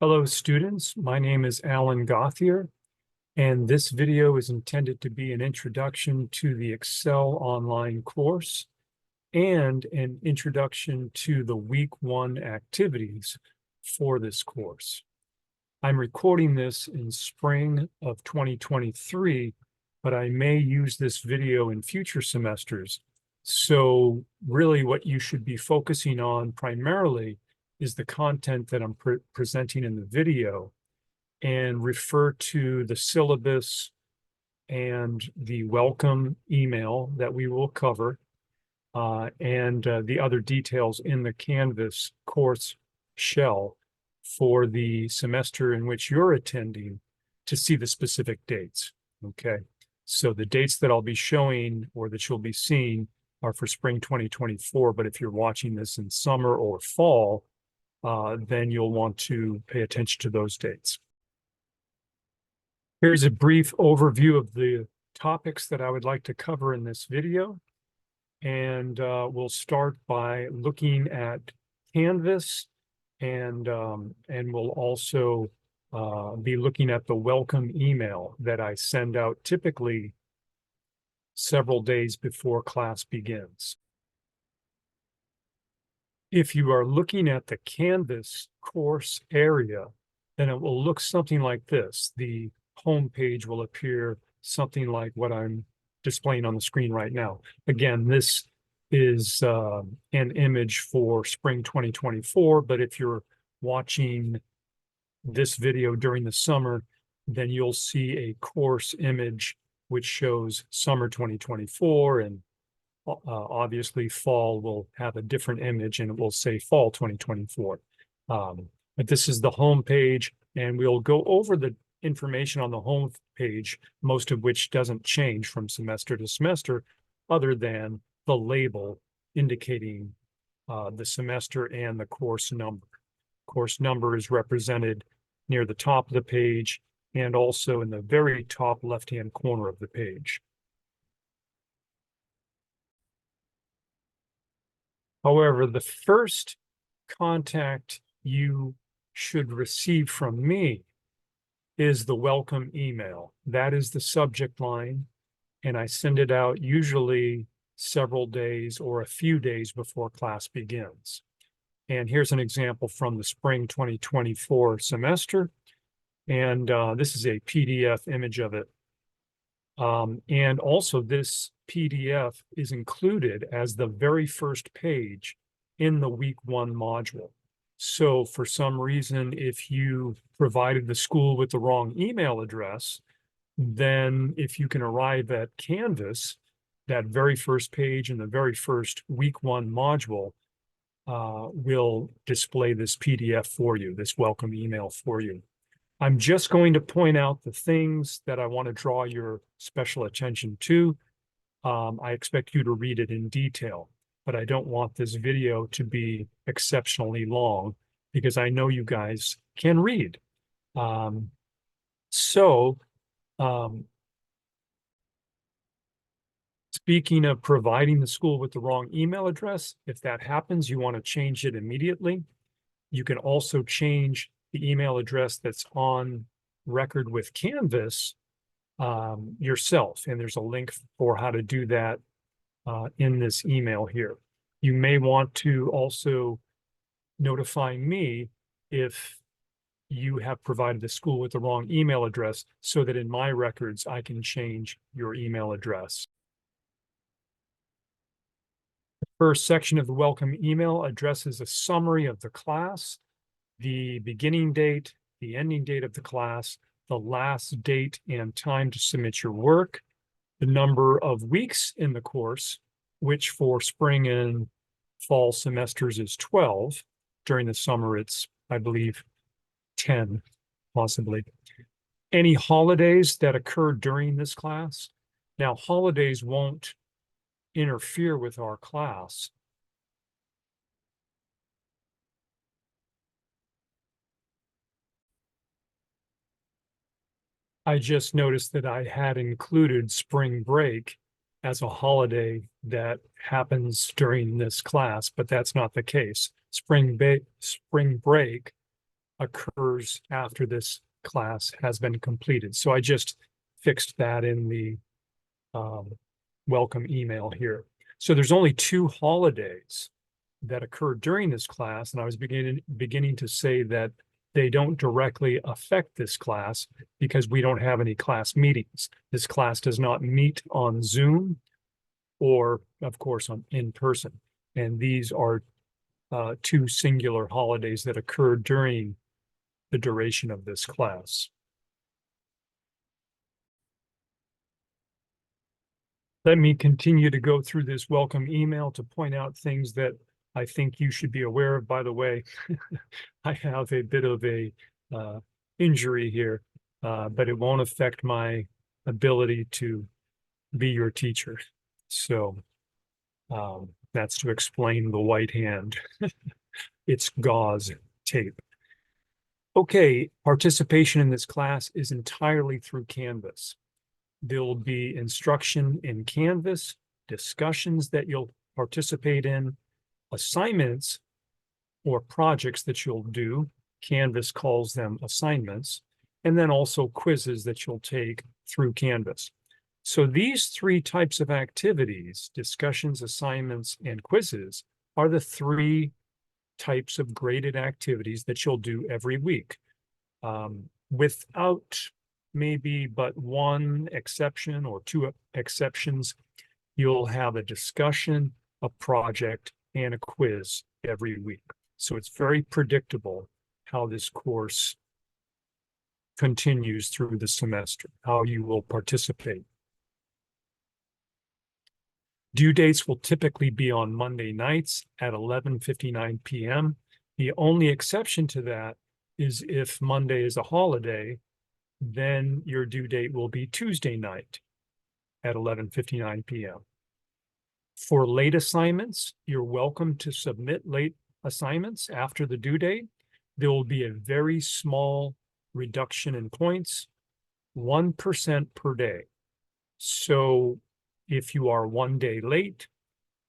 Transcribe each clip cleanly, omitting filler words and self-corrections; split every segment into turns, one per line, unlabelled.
Hello, students. My name is Alan Gothier, and this video is intended to be an introduction to the Excel online course and an introduction to the week 1 activities for this course. I'm recording this in spring of 2023, but I may use this video in future semesters. So really what you should be focusing on primarily is the content that I'm presenting in the video, and refer to the syllabus and the welcome email that we will cover, and the other details in the Canvas course shell for the semester in which you're attending to see the specific dates. Okay, so the dates that I'll be showing or that you'll be seeing are for spring 2024, but if you're watching this in summer or fall, then you'll want to pay attention to those dates. Here's a brief overview of the topics that I would like to cover in this video. And we'll start by looking at Canvas, and we'll also be looking at the welcome email that I send out typically several days before class begins. If you are looking at the Canvas course area, then it will look something like this. The home page will appear something like what I'm displaying on the screen right now. Again, this is an image for spring 2024, but if you're watching this video during the summer, then you'll see a course image which shows summer 2024, and obviously fall will have a different image and it will say fall 2024. But this is the home page, and we'll go over the information on the home page, most of which doesn't change from semester to semester, other than the label indicating the semester and the course number. Course number is represented near the top of the page and also in the very top left-hand corner of the page. However, the first contact you should receive from me is the welcome email. That is the subject line, and I send it out usually several days or a few days before class begins. And here's an example from the spring 2024 semester, and this is a PDF image of it. And also this PDF is included as the very first page in the week 1 module. So for some reason, if you provided the school with the wrong email address, then if you can arrive at Canvas, that very first page in the very first week 1 module will display this PDF for you, this welcome email for you. I'm just going to point out the things that I want to draw your special attention to. I expect you to read it in detail, but I don't want this video to be exceptionally long because I know you guys can read. Speaking of providing the school with the wrong email address, if that happens, you want to change it immediately. You can also change the email address that's on record with Canvas yourself, and there's a link for how to do that in this email here. You may want to also notify me if you have provided the school with the wrong email address so that in my records I can change your email address. The first section of the welcome email addresses a summary of the class, the beginning date, the ending date of the class, the last date and time to submit your work, the number of weeks in the course, which for spring and fall semesters is 12. During the summer, it's, I believe, 10, possibly. Any holidays that occur during this class. Now, holidays won't interfere with our class. I just noticed that I had included spring break as a holiday that happens during this class, but that's not the case. Spring break occurs after this class has been completed. So I just fixed that in the welcome email here. So there's only 2 holidays that occur during this class, and I was beginning to say that they don't directly affect this class because we don't have any class meetings. This class does not meet on Zoom or, of course, on in person. And these are 2 singular holidays that occur during the duration of this class. Let me continue to go through this welcome email to point out things that I think you should be aware of. By the way, I have a bit of a injury here, but it won't affect my ability to be your teacher. So that's to explain the white hand. It's gauze tape. Okay, participation in this class is entirely through Canvas. There'll be instruction in Canvas, discussions that you'll participate in, assignments or projects that you'll do. Canvas calls them assignments, and then also quizzes that you'll take through Canvas. So these 3 types of activities, discussions, assignments, and quizzes, are the 3 types of graded activities that you'll do every week. Without maybe but 1 exception or 2 exceptions, you'll have a discussion, a project, and a quiz every week. So it's very predictable how this course continues through the semester, how you will participate. Due dates will typically be on Monday nights at 11:59 p.m. The only exception to that is if Monday is a holiday, then your due date will be Tuesday night at 11:59 p.m. For late assignments, you're welcome to submit late assignments after the due date. There will be a very small reduction in points, 1% per day. So if you are 1 day late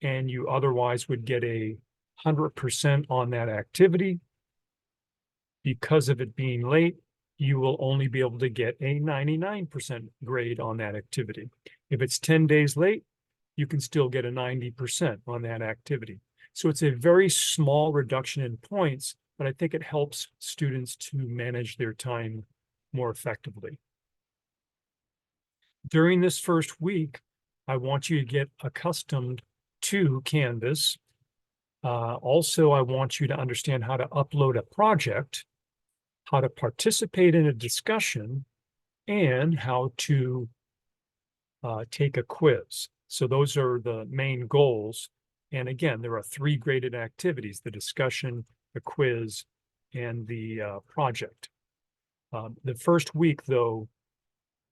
and you otherwise would get a 100% on that activity, because of it being late, you will only be able to get a 99% grade on that activity. If it's 10 days late, you can still get a 90% on that activity. So it's a very small reduction in points, but I think it helps students to manage their time more effectively. During this first week, I want you to get accustomed to Canvas. Also, I want you to understand how to upload a project, how to participate in a discussion, and how to take a quiz. So those are the main goals. And again, there are 3 graded activities: the discussion, the quiz, and the project. The first week, though,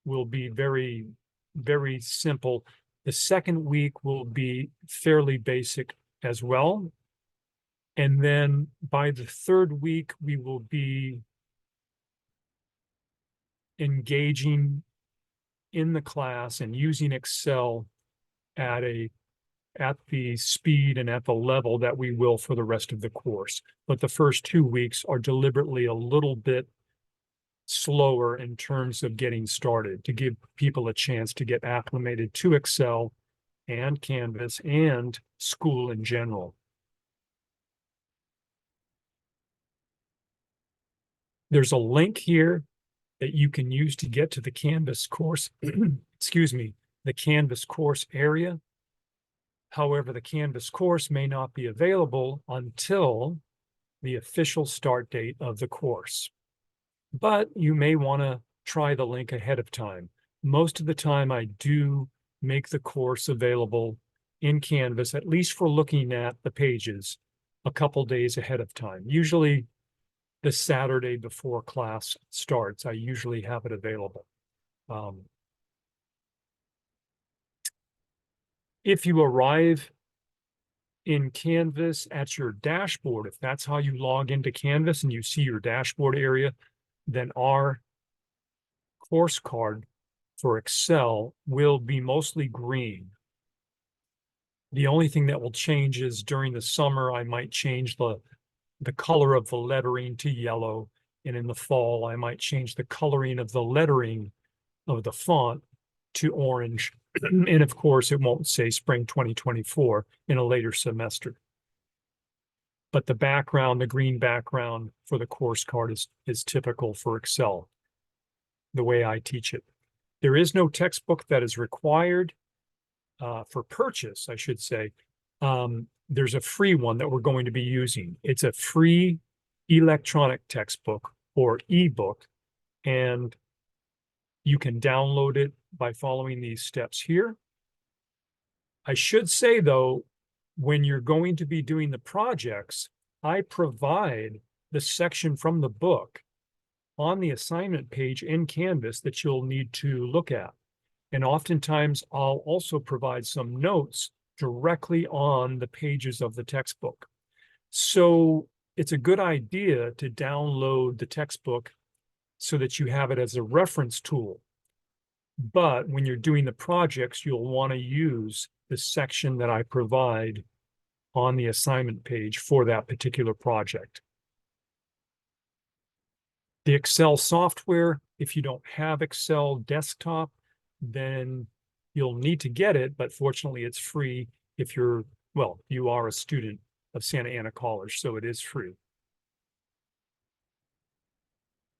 will be very, very simple. The second week will be fairly basic as well. And then by the 3rd week, we will be engaging in the class and using Excel at the speed and at the level that we will for the rest of the course. But the first 2 weeks are deliberately a little bit slower in terms of getting started, to give people a chance to get acclimated to Excel and Canvas and school in general. There's a link here that you can use to get to the Canvas course, excuse me, the Canvas course area. However, the Canvas course may not be available until the official start date of the course. But you may want to try the link ahead of time. Most of the time, I do make the course available in Canvas, at least for looking at the pages, a couple days ahead of time. Usually the Saturday before class starts, I usually have it available. If you arrive in Canvas at your dashboard, if that's how you log into Canvas and you see your dashboard area, then our course card for Excel will be mostly green. The only thing that will change is during the summer, I might change the color of the lettering to yellow, And in the fall, I might change the coloring of the lettering of the font to orange. And of course, it won't say spring 2024 in a later semester. But the background, the green background for the course card is typical for Excel, the way I teach it. There is no textbook that is required for purchase, I should say. There's a free one that we're going to be using. It's a free electronic textbook or ebook, and you can download it by following these steps here. I should say, though, when you're going to be doing the projects, I provide the section from the book on the assignment page in Canvas that you'll need to look at. And oftentimes I'll also provide some notes directly on the pages of the textbook. So it's a good idea to download the textbook so that you have it as a reference tool. But when you're doing the projects, you'll want to use the section that I provide on the assignment page for that particular project. The Excel software, if you don't have Excel desktop, then you'll need to get it, but fortunately it's free if you are a student of Santa Ana College, so it is free.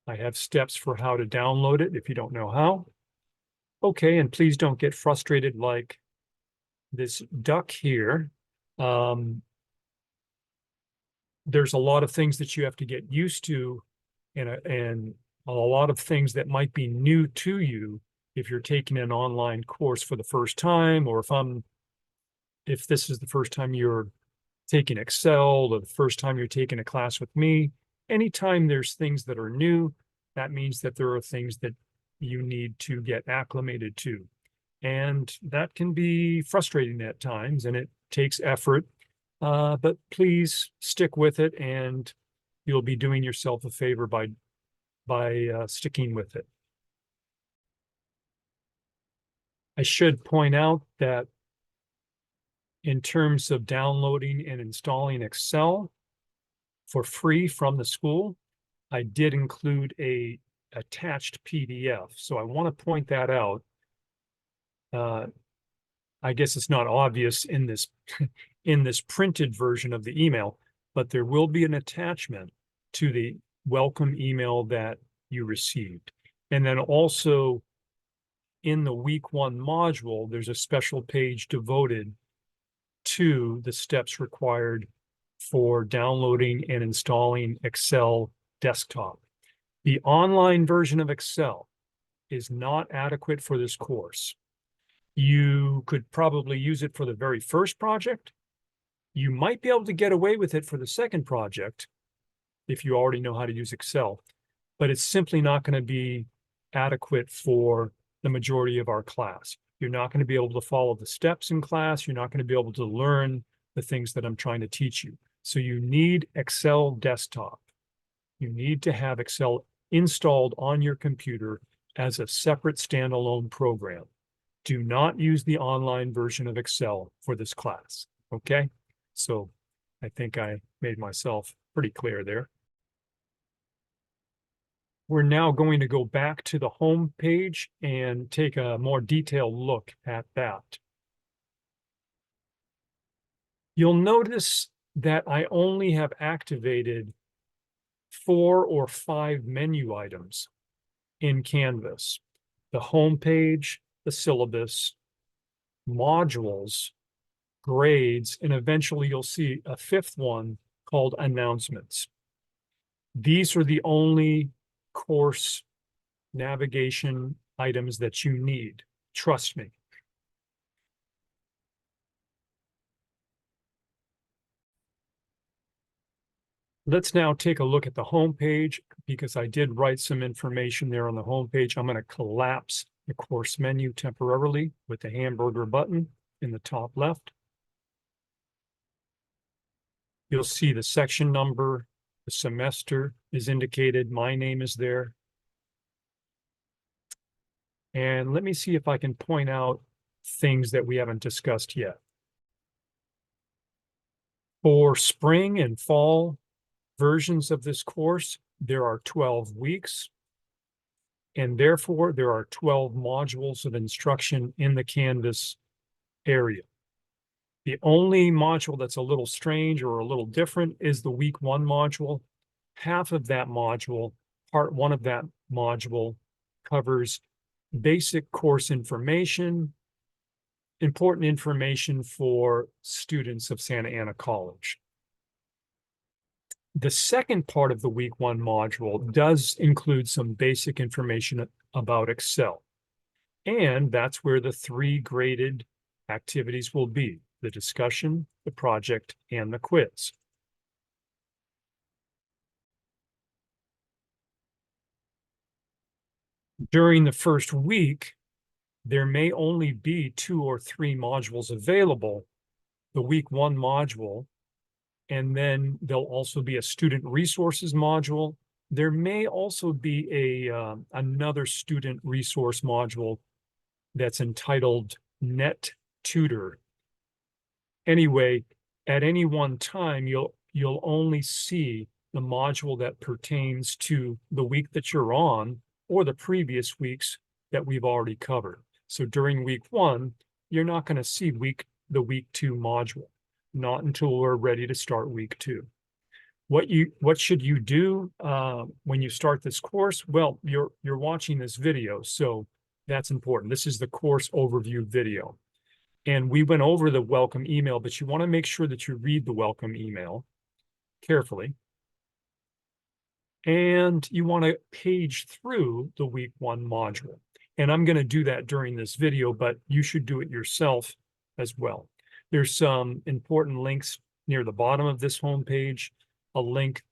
I have steps for how to download it if you don't know how. Okay, and please don't get frustrated like this duck here. There's a lot of things that you have to get used to, and a lot of things that might be new to you if you're taking an online course for the first time, or if this is the first time you're taking Excel, or the first time you're taking a class with me. Anytime there's things that are new, that means that there are things that you need to get acclimated to. And that can be frustrating at times, and it takes effort, but please stick with it, and you'll be doing yourself a favor by sticking with it. I should point out that in terms of downloading and installing Excel for free from the school, I did include a attached PDF. So I want to point that out. I guess it's not obvious in this in this printed version of the email, but there will be an attachment to the welcome email that you received. And then also in the week 1 module, there's a special page devoted to the steps required for downloading and installing Excel desktop. The online version of Excel is not adequate for this course. You could probably use it for the very first project. You might be able to get away with it for the second project if you already know how to use Excel, but it's simply not going to be adequate for the majority of our class. You're not going to be able to follow the steps in class. You're not going to be able to learn the things that I'm trying to teach you. So you need Excel desktop. You need to have Excel installed on your computer as a separate standalone program. Do not use the online version of Excel for this class, okay? So I think I made myself pretty clear there. We're now going to go back to the home page and take a more detailed look at that. You'll notice that I only have activated 4 or 5 menu items in Canvas: the home page, the syllabus, modules, grades, and eventually you'll see a 5th one called announcements. These are the only course navigation items that you need. Trust me. Let's now take a look at the home page, because I did write some information there on the home page. I'm going to collapse the course menu temporarily with the hamburger button in the top left. You'll see the section number, the semester is indicated, my name is there. And let me see if I can point out things that we haven't discussed yet. For spring and fall versions of this course, there are 12 weeks, and therefore there are 12 modules of instruction in the Canvas area. The only module that's a little strange or a little different is the week 1 module. Half of that module, part 1 of that module, covers basic course information, important information for students of Santa Ana College. The second part of the week 1 module does include some basic information about Excel. And that's where the 3 graded activities will be: the discussion, the project, and the quiz. During the first week, there may only be 2 or 3 modules available, the week 1 module, and then there'll also be a student resources module. There may also be another student resource module that's entitled Net Tutor. Anyway, at any one time, you'll only see the module that pertains to the week that you're on or the previous weeks that we've already covered. So during week 1, you're not going to see the week 2 module, not until we're ready to start week 2. What should you do when you start this course? Well, you're watching this video, so that's important. This is the course overview video. And we went over the welcome email, but you want to make sure that you read the welcome email carefully. And you want to page through the week 1 module. And I'm going to do that during this video, but you should do it yourself as well. There's some important links near the bottom of this homepage, a link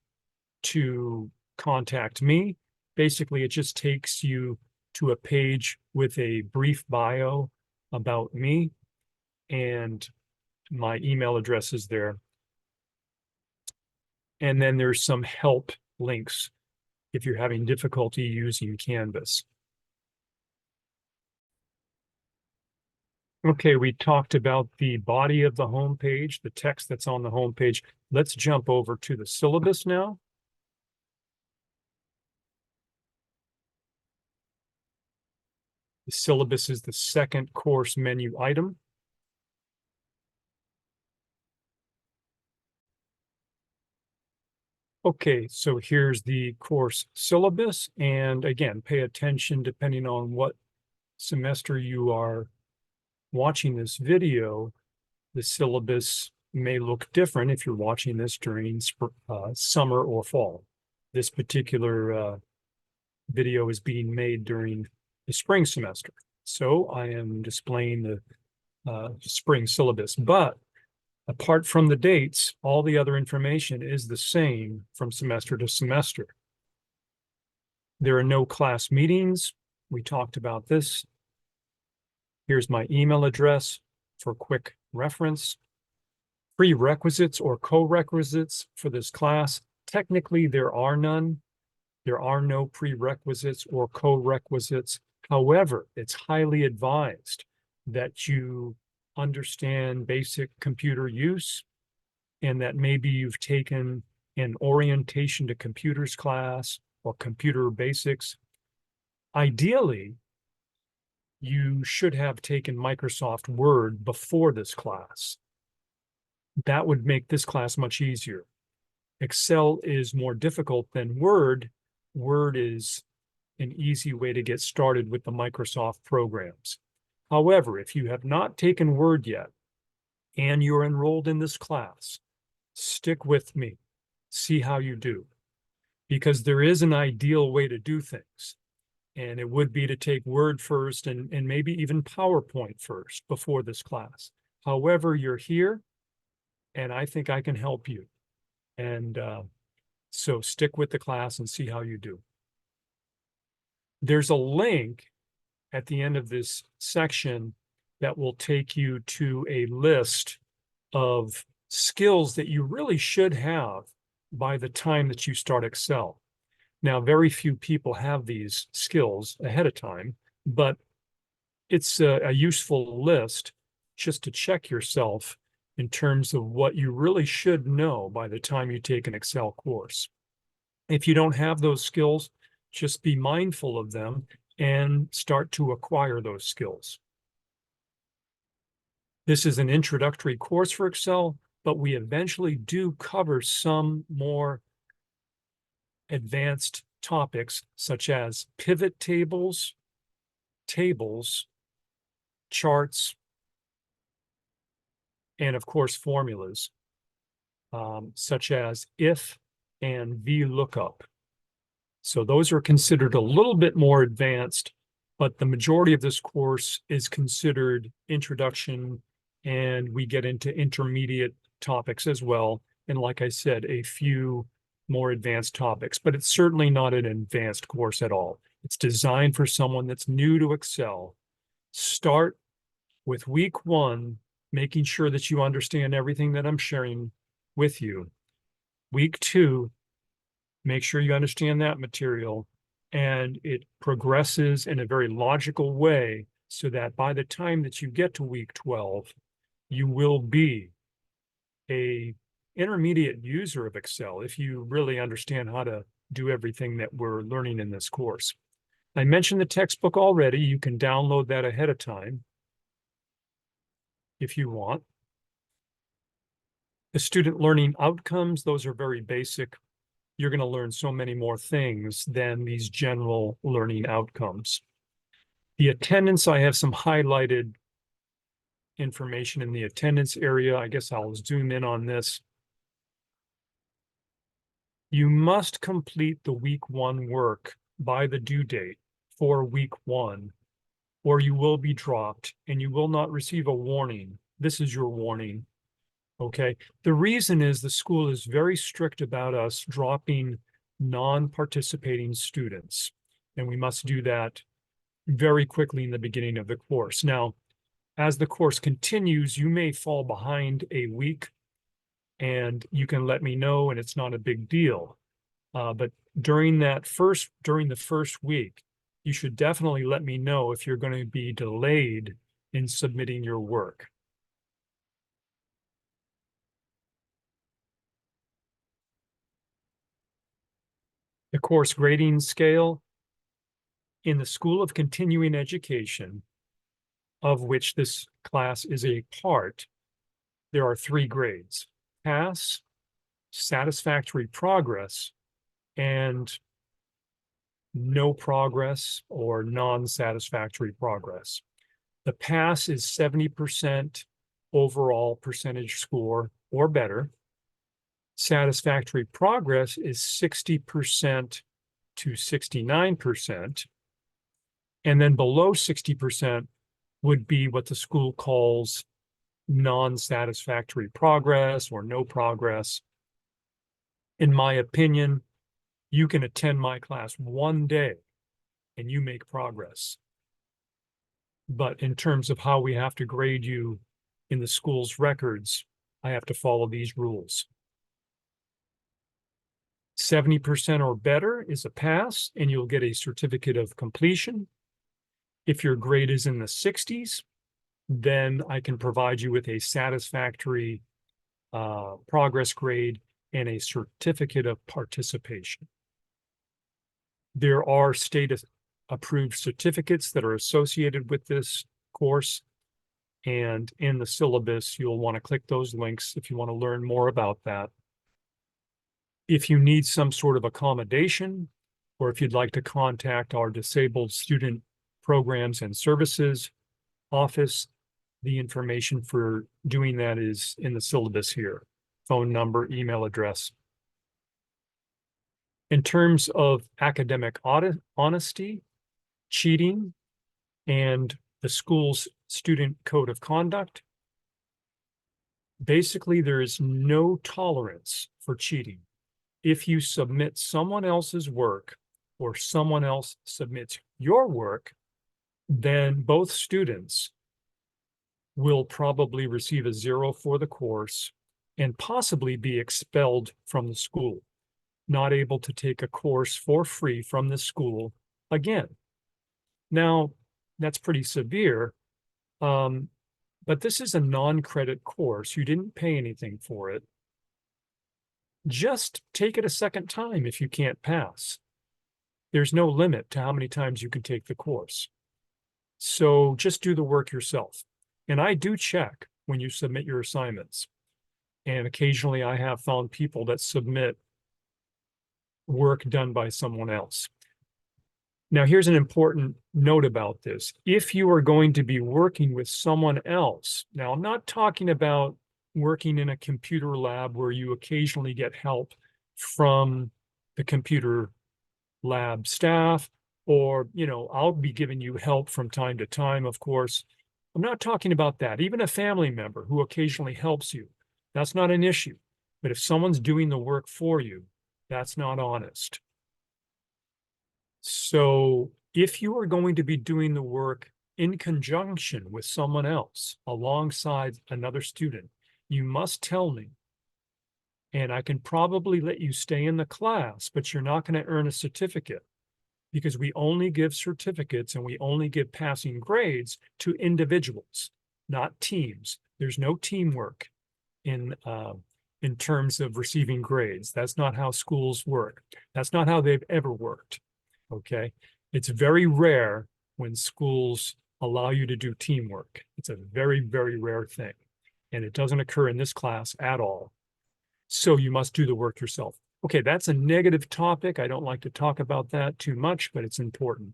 to contact me. Basically, it just takes you to a page with a brief bio about me, and my email address is there. And then there's some help links if you're having difficulty using Canvas. Okay, we talked about the body of the homepage, the text that's on the homepage. Let's jump over to the syllabus now. The syllabus is the second course menu item. Okay, so here's the course syllabus. And again, pay attention depending on what semester you are watching this video. The syllabus may look different if you're watching this during summer or fall. This particular video is being made during the spring semester. So I am displaying the spring syllabus, but apart from the dates, all the other information is the same from semester to semester. There are no class meetings. We talked about this. Here's my email address for quick reference. Prerequisites or co-requisites for this class. Technically, there are none. There are no prerequisites or co-requisites. However, it's highly advised that you understand basic computer use, and that maybe you've taken an orientation to computers class or computer basics. Ideally, you should have taken Microsoft Word before this class. That would make this class much easier. Excel is more difficult than Word. Word is an easy way to get started with the Microsoft programs. However, if you have not taken Word yet and you're enrolled in this class, stick with me, see how you do, because there is an ideal way to do things. And it would be to take Word first and maybe even PowerPoint first before this class. However, you're here and I think I can help you. And so stick with the class and see how you do. There's a link at the end of this section that will take you to a list of skills that you really should have by the time that you start Excel. Now, very few people have these skills ahead of time, but it's a useful list just to check yourself in terms of what you really should know by the time you take an Excel course. If you don't have those skills, just be mindful of them and start to acquire those skills. This is an introductory course for Excel, but we eventually do cover some more advanced topics such as pivot tables, charts, and of course formulas, such as if and VLOOKUP. So those are considered a little bit more advanced, but the majority of this course is considered introduction, and we get into intermediate topics as well. And like I said, a few more advanced topics, but it's certainly not an advanced course at all. It's designed for someone that's new to Excel. Start with week 1, making sure that you understand everything that I'm sharing with you. Week 2, make sure you understand that material, and it progresses in a very logical way so that by the time that you get to week 12, you will be a intermediate user of Excel if you really understand how to do everything that we're learning in this course. I mentioned the textbook already. You can download that ahead of time if you want. The student learning outcomes, those are very basic. You're going to learn so many more things than these general learning outcomes. The attendance, I have some highlighted information in the attendance area. I guess I'll zoom in on this. You must complete the week 1 work by the due date for week 1, or you will be dropped and you will not receive a warning. This is your warning. Okay. The reason is the school is very strict about us dropping non-participating students, and we must do that very quickly in the beginning of the course. Now, as the course continues, you may fall behind a week, and you can let me know, and it's not a big deal. But during the first week, you should definitely let me know if you're going to be delayed in submitting your work. The course grading scale in the School of Continuing Education, of which this class is a part, there are 3 grades: pass, satisfactory progress, and no progress or non-satisfactory progress. The pass is 70% overall percentage score or better. Satisfactory progress is 60% to 69%. And then below 60% would be what the school calls non-satisfactory progress or no progress. In my opinion, you can attend my class one day and you make progress. But in terms of how we have to grade you in the school's records, I have to follow these rules. 70% or better is a pass, and you'll get a certificate of completion. If your grade is in the 60s, then I can provide you with a satisfactory progress grade and a certificate of participation. There are state-approved certificates that are associated with this course, and in the syllabus, you'll want to click those links if you want to learn more about that. If you need some sort of accommodation, or if you'd like to contact our Disabled Student Programs and Services office, the information for doing that is in the syllabus here: phone number, email address. In terms of academic honesty, cheating, and the school's student code of conduct, basically there is no tolerance for cheating. If you submit someone else's work or someone else submits your work, then both students will probably receive a 0 for the course and possibly be expelled from the school, not able to take a course for free from the school again. Now, that's pretty severe, but this is a non-credit course. You didn't pay anything for it. just take it a second time if you can't pass. There's no limit to how many times you can take the course. So just do the work yourself. And I do check when you submit your assignments. And occasionally I have found people that submit work done by someone else. Now, here's an important note about this. If you are going to be working with someone else, now I'm not talking about working in a computer lab where you occasionally get help from the computer lab staff, or, I'll be giving you help from time to time, of course. I'm not talking about that. Even a family member who occasionally helps you, that's not an issue. But if someone's doing the work for you, that's not honest. So if you are going to be doing the work in conjunction with someone else alongside another student, you must tell me. And I can probably let you stay in the class, but you're not going to earn a certificate, because we only give certificates and we only give passing grades to individuals, not teams. There's no teamwork in terms of receiving grades. That's not how schools work. That's not how they've ever worked. Okay. It's very rare when schools allow you to do teamwork. It's a very, very rare thing. And it doesn't occur in this class at all. So you must do the work yourself. Okay, that's a negative topic. I don't like to talk about that too much, but it's important.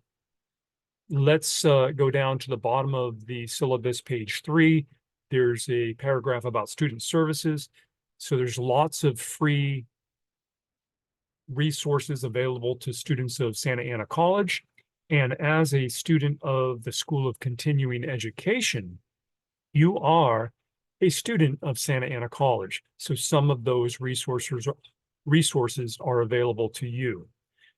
Let's go down to the bottom of the syllabus, page 3. There's a paragraph about student services. So there's lots of free resources available to students of Santa Ana College. And as a student of the School of Continuing Education, you are a student of Santa Ana College. So some of those resources are available to you.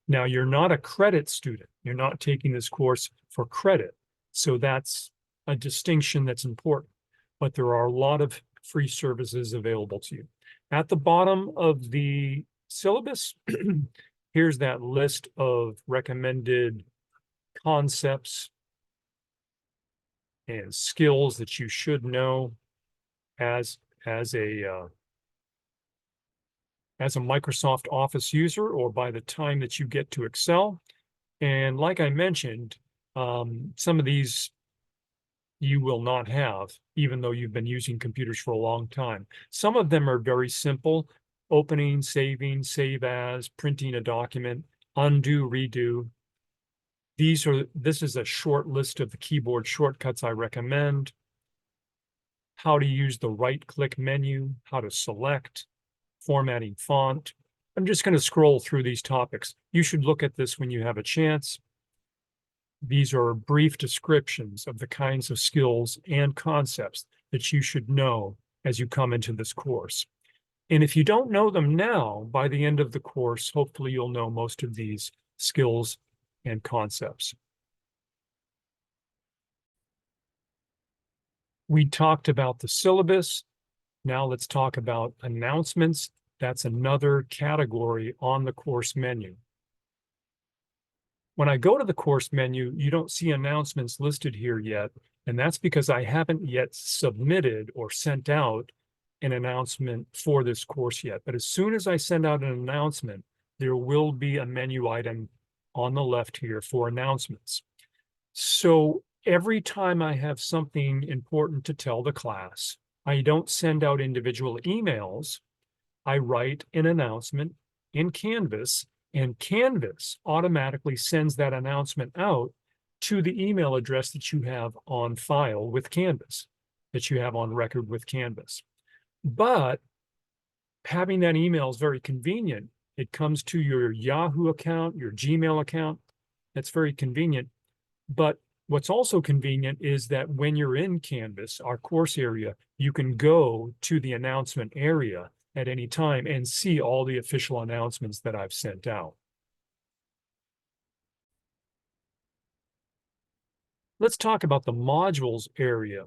Now, you're not a credit student. You're not taking this course for credit. So that's a distinction that's important. But there are a lot of free services available to you. At the bottom of the syllabus, here's that list of recommended concepts and skills that you should know as a Microsoft Office user, or by the time that you get to Excel. And like I mentioned, some of these you will not have, even though you've been using computers for a long time. Some of them are very simple: opening, saving, save as, printing a document, undo, redo. This is a short list of the keyboard shortcuts I recommend. How to use the right-click menu, how to select, formatting font. I'm just going to scroll through these topics. You should look at this when you have a chance. These are brief descriptions of the kinds of skills and concepts that you should know as you come into this course. And if you don't know them now, by the end of the course, hopefully you'll know most of these skills and concepts. We talked about the syllabus. Now let's talk about announcements. That's another category on the course menu. When I go to the course menu, you don't see announcements listed here yet, and that's because I haven't yet submitted or sent out an announcement for this course yet. But as soon as I send out an announcement, there will be a menu item on the left here for announcements. So every time I have something important to tell the class, I don't send out individual emails. I write an announcement in Canvas, and Canvas automatically sends that announcement out to the email address that you have on file with Canvas, that you have on record with Canvas. But having that email is very convenient. It comes to your Yahoo account, your Gmail account. That's very convenient. But what's also convenient is that when you're in Canvas, our course area, you can go to the announcement area at any time and see all the official announcements that I've sent out. Let's talk about the modules area.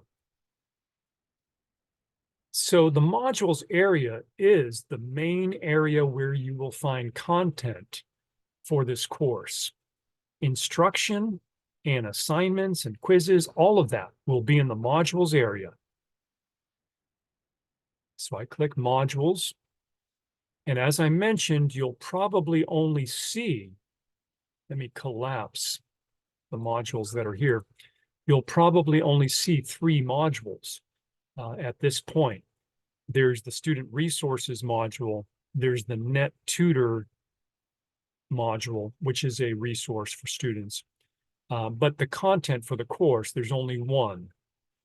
So the modules area is the main area where you will find content for this course. Instruction and assignments and quizzes, all of that will be in the modules area. So I click modules, And as I mentioned, you'll probably only see, let me collapse the modules that are here. You'll probably only see 3 modules at this point. There's the student resources module. There's the net tutor module, which is a resource for students. But the content for the course, there's only one,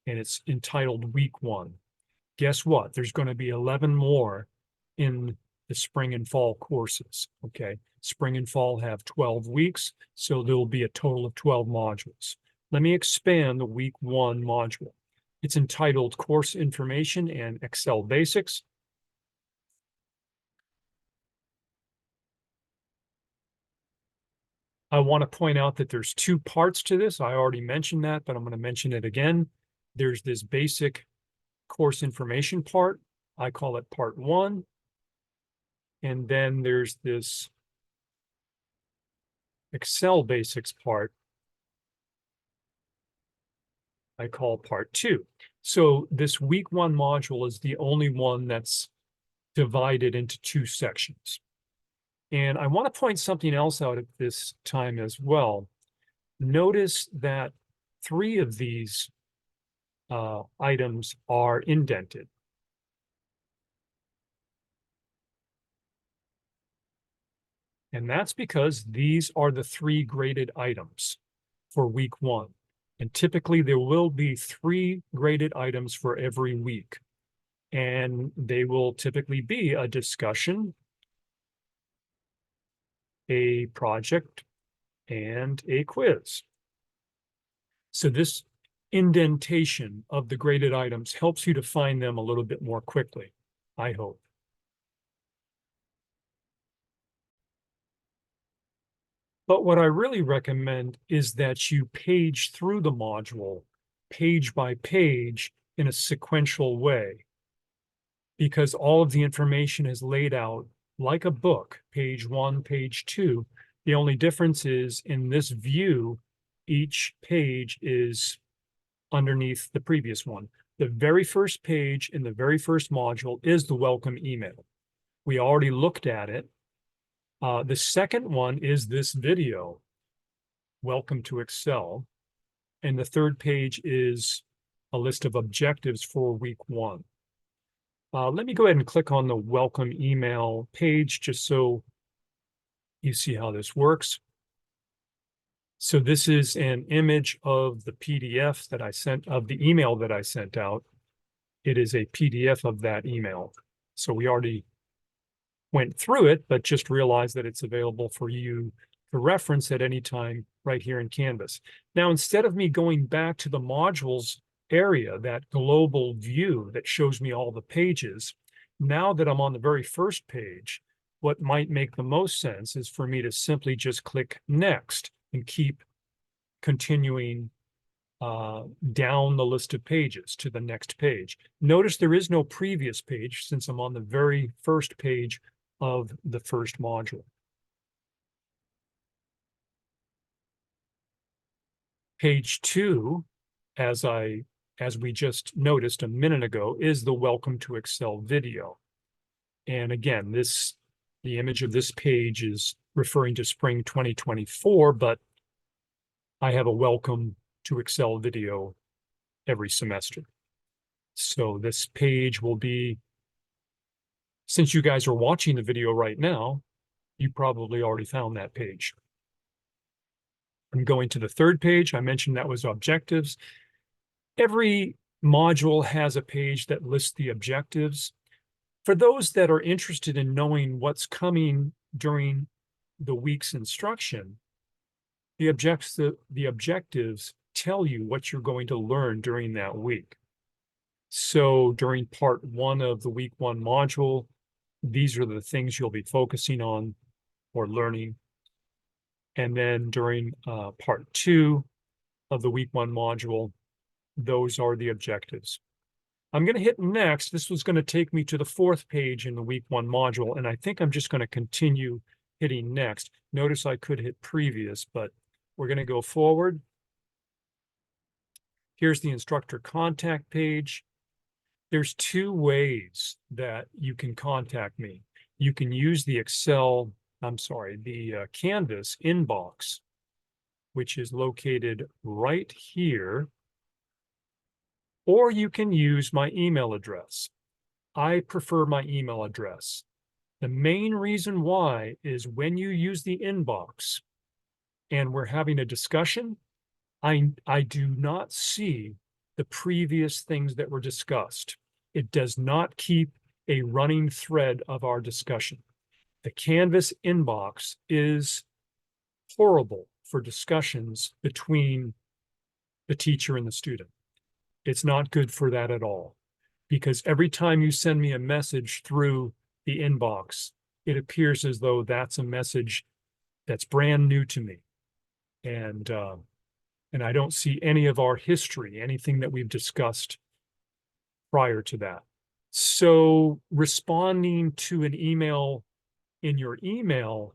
and it's entitled Week 1. Guess what? There's going to be 11 more in the spring and fall courses, okay? Spring and fall have 12 weeks, so there'll be a total of 12 modules. Let me expand the Week 1 module. It's entitled Course Information and Excel Basics. I want to point out that there's 2 parts to this. I already mentioned that, but I'm going to mention it again. There's this basic course information part. I call it part 1. And then there's this Excel basics part I call part 2. So this Week 1 module is the only one that's divided into 2 sections. And I want to point something else out at this time as well. Notice that 3 of these items are indented. And that's because these are the 3 graded items for Week 1. And typically there will be 3 graded items for every week. And they will typically be a discussion, a project, and a quiz. So this indentation of the graded items helps you to find them a little bit more quickly, I hope. But what I really recommend is that you page through the module, page by page, in a sequential way, because all of the information is laid out like a book, page 1, page 2. The only difference is in this view, each page is underneath the previous one. The very first page in the very first module is the welcome email. We already looked at it. The second one is this video, Welcome to Excel. And the third page is a list of objectives for Week 1. Let me go ahead and click on the welcome email page just so you see how this works. So this is an image of the PDF that I sent, of the email that I sent out. It is a PDF of that email. So we already went through it, but just realized that it's available for you to reference at any time right here in Canvas. Now, instead of me going back to the modules area, that global view that shows me all the pages, now that I'm on the very first page, what might make the most sense is for me to simply just click next and keep continuing down the list of pages to the next page. Notice there is no previous page since I'm on the very first page of the first module. Page 2, as we just noticed a minute ago, is the Welcome to Excel video. And again, the image of this page is referring to spring 2024, but I have a Welcome to Excel video every semester. So this page will be, since you guys are watching the video right now, you probably already found that page. I'm going to the third page. I mentioned that was objectives. Every module has a page that lists the objectives. For those that are interested in knowing what's coming during the week's instruction, the objectives tell you what you're going to learn during that week. So during part 1 of the Week 1 module, these are the things you'll be focusing on or learning. And then during part 2 of the Week 1 module, those are the objectives. I'm going to hit next. This was going to take me to the 4th page in the Week 1 module, and I think I'm just going to continue hitting next. Notice I could hit previous, but we're going to go forward. Here's the instructor contact page. There's 2 ways that you can contact me. you can use the Canvas inbox, which is located right here, or you can use my email address. I prefer my email address. The main reason why is when you use the inbox and we're having a discussion, I do not see the previous things that were discussed. It does not keep a running thread of our discussion. The Canvas inbox is horrible for discussions between the teacher and the student. It's not good for that at all, because every time you send me a message through the inbox, it appears as though that's a message that's brand new to me. And I don't see any of our history, anything that we've discussed prior to that. So responding to an email in your email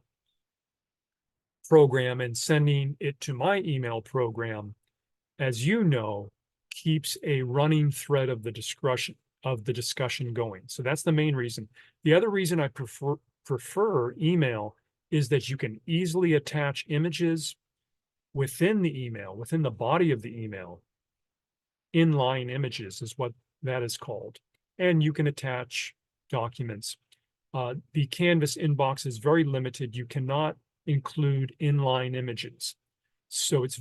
program and sending it to my email program, as you know, keeps a running thread of the discussion going. So that's the main reason. The other reason I prefer email is that you can easily attach images within the email, within the body of the email. Inline images is what that is called. And you can attach documents. The Canvas inbox is very limited. You cannot include inline images. So it's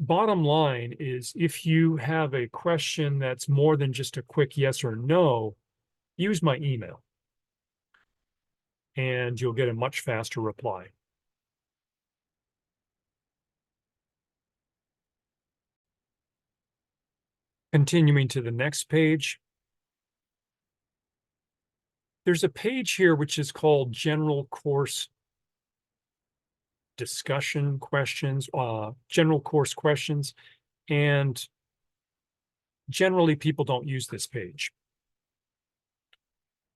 bottom line is, if you have a question that's more than just a quick yes or no, use my email and you'll get a much faster reply. Continuing to the next page. There's a page here which is called General Course Discussion Questions, General Course Questions, and generally people don't use this page,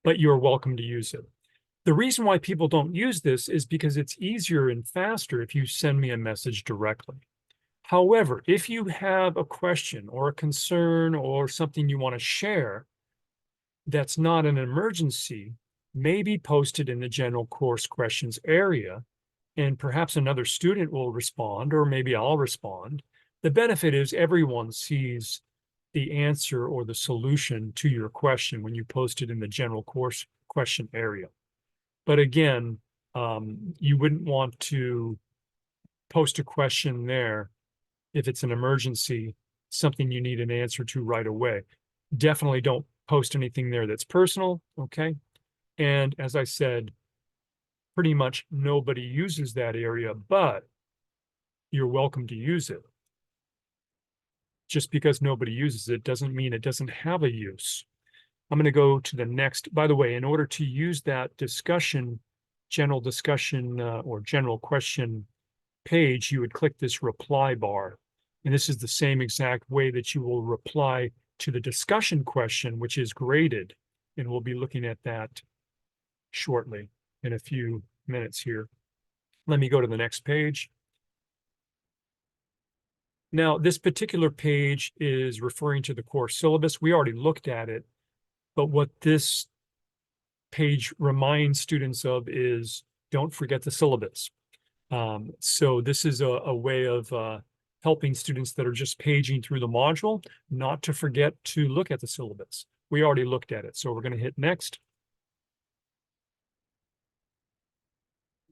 but you're welcome to use it. The reason why people don't use this is because it's easier and faster if you send me a message directly. However, if you have a question or a concern or something you want to share that's not an emergency, may be posted in the general course questions area, and perhaps another student will respond, or maybe I'll respond. The benefit is everyone sees the answer or the solution to your question when you post it in the general course question area. But again, you wouldn't want to post a question there if it's an emergency, something you need an answer to right away. Definitely don't post anything there that's personal, okay? And as I said, pretty much nobody uses that area, but you're welcome to use it. Just because nobody uses it doesn't mean it doesn't have a use. I'm going to go to the next. By the way, in order to use that discussion, general discussion or general question page, you would click this reply bar. And this is the same exact way that you will reply to the discussion question, which is graded. And we'll be looking at that shortly in a few minutes here. Let me go to the next page. Now, this particular page is referring to the course syllabus. We already looked at it, but what this page reminds students of is don't forget the syllabus. So this is a way of helping students that are just paging through the module not to forget to look at the syllabus. We already looked at it, so we're going to hit next.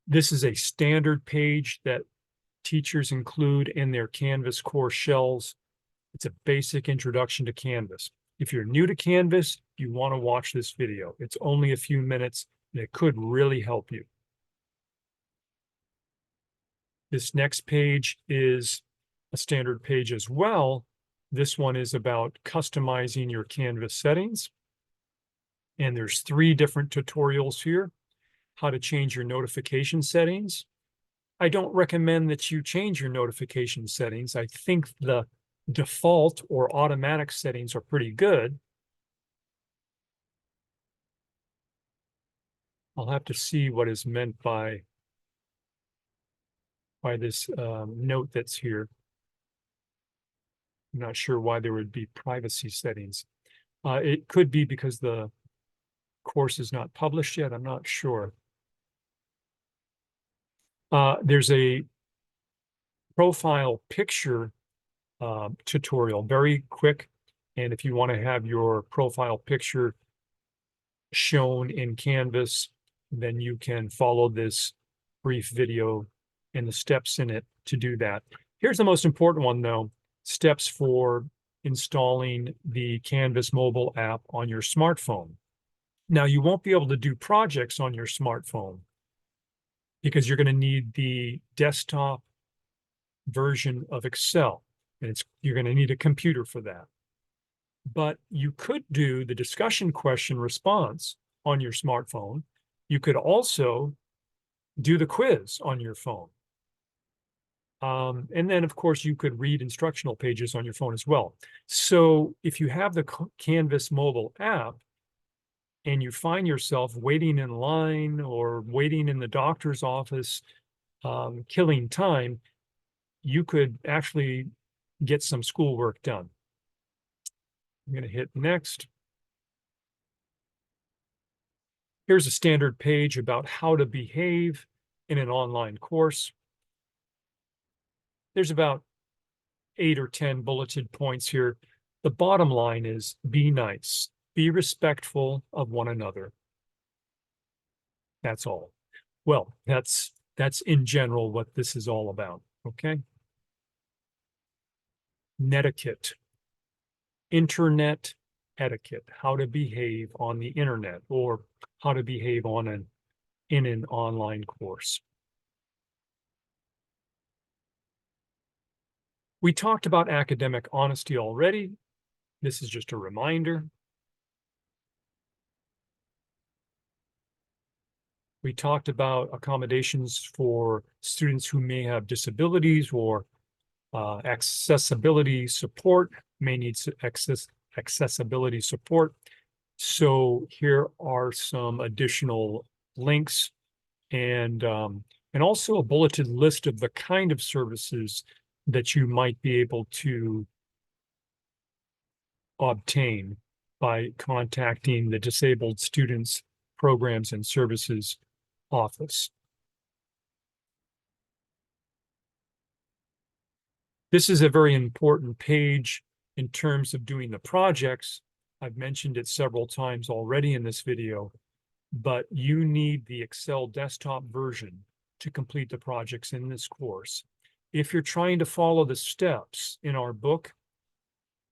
This is a standard page that teachers include in their Canvas course shells. It's a basic introduction to Canvas. If you're new to Canvas, you want to watch this video. It's only a few minutes, and it could really help you. This next page is a standard page as well. This one is about customizing your Canvas settings. And there's 3 different tutorials here. How to change your notification settings. I don't recommend that you change your notification settings. I think the default or automatic settings are pretty good. I'll have to see what is meant by this note that's here. I'm not sure why there would be privacy settings. It could be because the course is not published yet. I'm not sure. There's a profile picture tutorial, very quick. And if you want to have your profile picture shown in Canvas, then you can follow this brief video and the steps in it to do that. Here's the most important one, though: steps for installing the Canvas mobile app on your smartphone. Now, you won't be able to do projects on your smartphone because you're going to need the desktop version of Excel, and you're going to need a computer for that. But you could do the discussion question response on your smartphone. You could also do the quiz on your phone. And then, of course, you could read instructional pages on your phone as well. So if you have the Canvas mobile app and you find yourself waiting in line or waiting in the doctor's office, killing time, you could actually get some schoolwork done. I'm going to hit next. Here's a standard page about how to behave in an online course. There's about 8 or 10 bulleted points here. The bottom line is be nice, be respectful of one another. That's all. Well, that's in general what this is all about, okay? Netiquette, internet etiquette, how to behave on the internet or how to behave in an online course. We talked about academic honesty already. This is just a reminder. We talked about accommodations for students who may have disabilities or accessibility support, may need accessibility support. So here are some additional links and also a bulleted list of the kind of services that you might be able to obtain by contacting the Disabled Students Programs and Services Office. This is a very important page in terms of doing the projects. I've mentioned it several times already in this video, but you need the Excel desktop version to complete the projects in this course. If you're trying to follow the steps in our book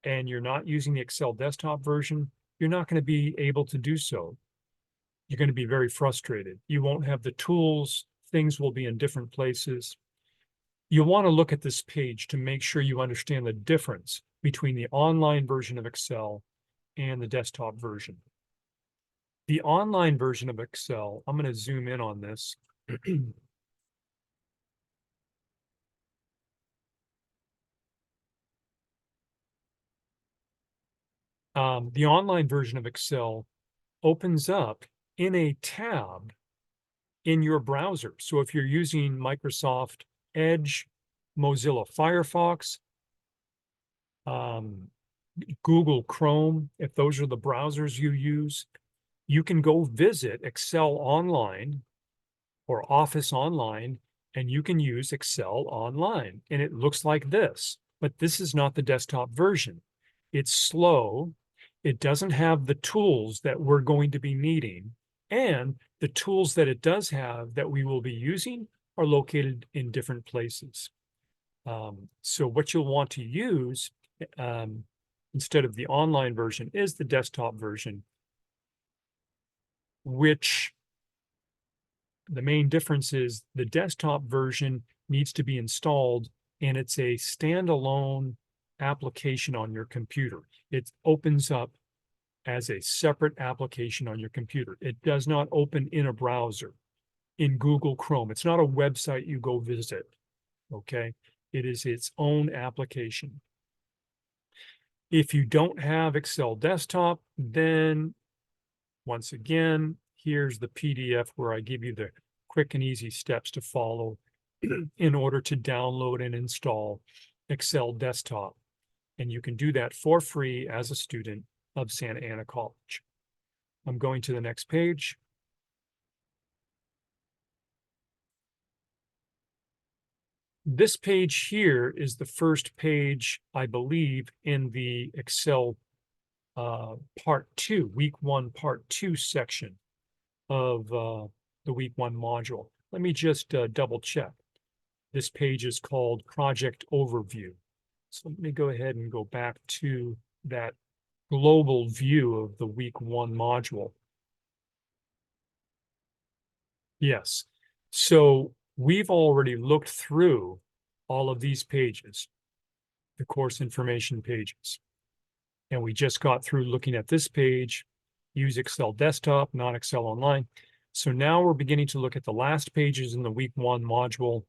and you're not using the Excel desktop version, you're not going to be able to do so. You're going to be very frustrated. You won't have the tools. Things will be in different places. You'll want to look at this page to make sure you understand the difference between the online version of Excel and the desktop version. The online version of Excel, I'm going to zoom in on this. The online version of Excel opens up in a tab in your browser. So if you're using Microsoft Edge, Mozilla Firefox, Google Chrome, if those are the browsers you use, you can go visit Excel Online or Office Online, and you can use Excel Online. And it looks like this, but this is not the desktop version. It's slow. It doesn't have the tools that we're going to be needing. And the tools that it does have that we will be using are located in different places. So what you'll want to use instead of the online version is the desktop version, which the main difference is the desktop version needs to be installed and it's a standalone application on your computer. It opens up as a separate application on your computer. It does not open in a browser, in Google Chrome. It's not a website you go visit, okay? It is its own application. If you don't have Excel Desktop, then once again, here's the PDF where I give you the quick and easy steps to follow in order to download and install Excel Desktop. And you can do that for free as a student of Santa Ana College. I'm going to the next page. This page here is the first page, I believe, in the Excel part 2, week 1, part 2 section of the week 1 module. Let me just double check. This page is called Project Overview. So let me go ahead and go back to that global view of the week 1 module. Yes. So we've already looked through all of these pages, the course information pages. And we just got through looking at this page, use Excel desktop, not Excel online. So now we're beginning to look at the last pages in the week 1 module.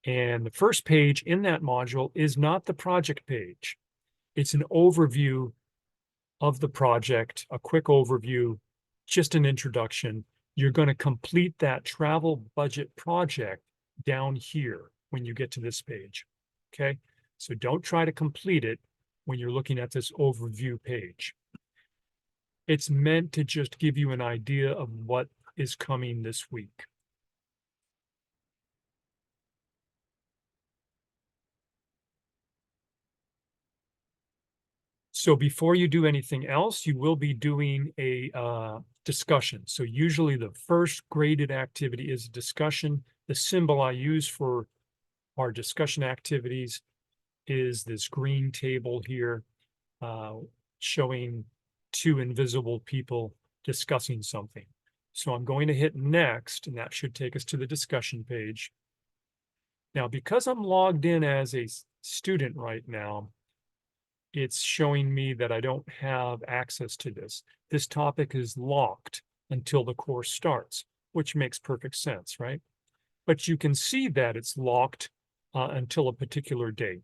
And the first page in that module is not the project page. It's an overview of the project, a quick overview, just an introduction. You're going to complete that travel budget project down here when you get to this page. Okay, so don't try to complete it when you're looking at this overview page. It's meant to just give you an idea of what is coming this week. So before you do anything else, you will be doing a discussion. So usually the first graded activity is discussion. The symbol I use for our discussion activities is this green table here, showing 2 invisible people discussing something. So I'm going to hit next, and that should take us to the discussion page. Now, because I'm logged in as a student right now, it's showing me that I don't have access to this. This topic is locked until the course starts, which makes perfect sense, right? But you can see that it's locked until a particular date.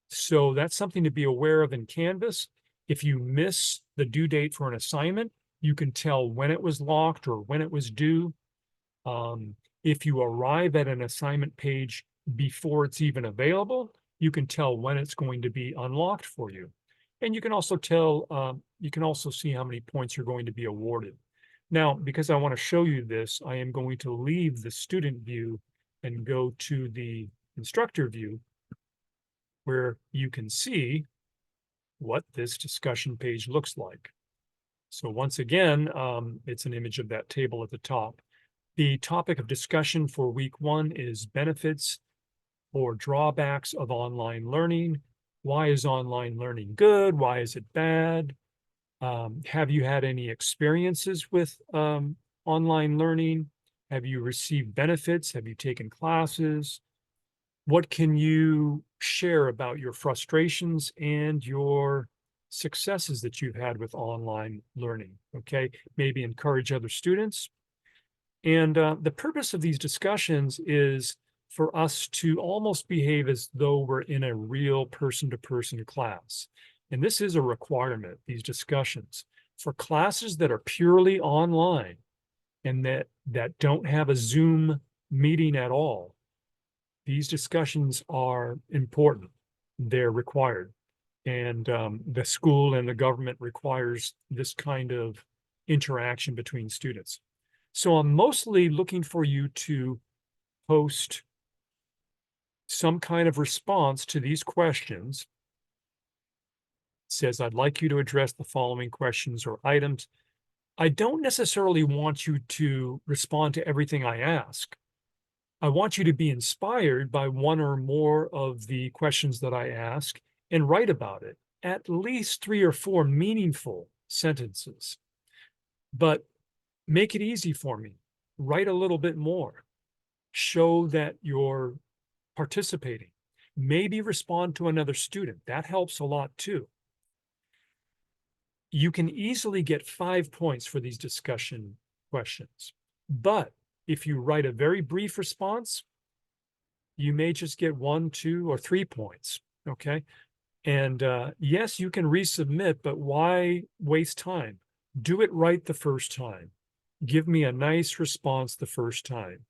So that's something to be aware of in Canvas. If you miss the due date for an assignment, you can tell when it was locked or when it was due. If you arrive at an assignment page before it's even available, you can tell when it's going to be unlocked for you. And you can also tell, you can also see how many points you're going to be awarded. Now, because I want to show you this, I am going to leave the student view and go to the instructor view, where you can see what this discussion page looks like. So once again, it's an image of that table at the top. The topic of discussion for week 1 is benefits or drawbacks of online learning. Why is online learning good? Why is it bad? Have you had any experiences with online learning? Have you received benefits? Have you taken classes? What can you share about your frustrations and your successes that you've had with online learning? Okay, maybe encourage other students. And the purpose of these discussions is for us to almost behave as though we're in a real person-to-person class. And this is a requirement, these discussions. For classes that are purely online and that don't have a Zoom meeting at all, these discussions are important. They're required. And the school and the government requires this kind of interaction between students. So I'm mostly looking for you to post some kind of response to these questions. It says, I'd like you to address the following questions or items. I don't necessarily want you to respond to everything I ask. I want you to be inspired by one or more of the questions that I ask and write about it, at least 3 or 4 meaningful sentences. But make it easy for me. Write a little bit more. Show that you're participating. Maybe respond to another student. That helps a lot too. You can easily get 5 points for these discussion questions. But if you write a very brief response, you may just get 1, 2, or 3 points. Okay. And yes, you can resubmit, but why waste time? Do it right the first time. Give me a nice response the first time,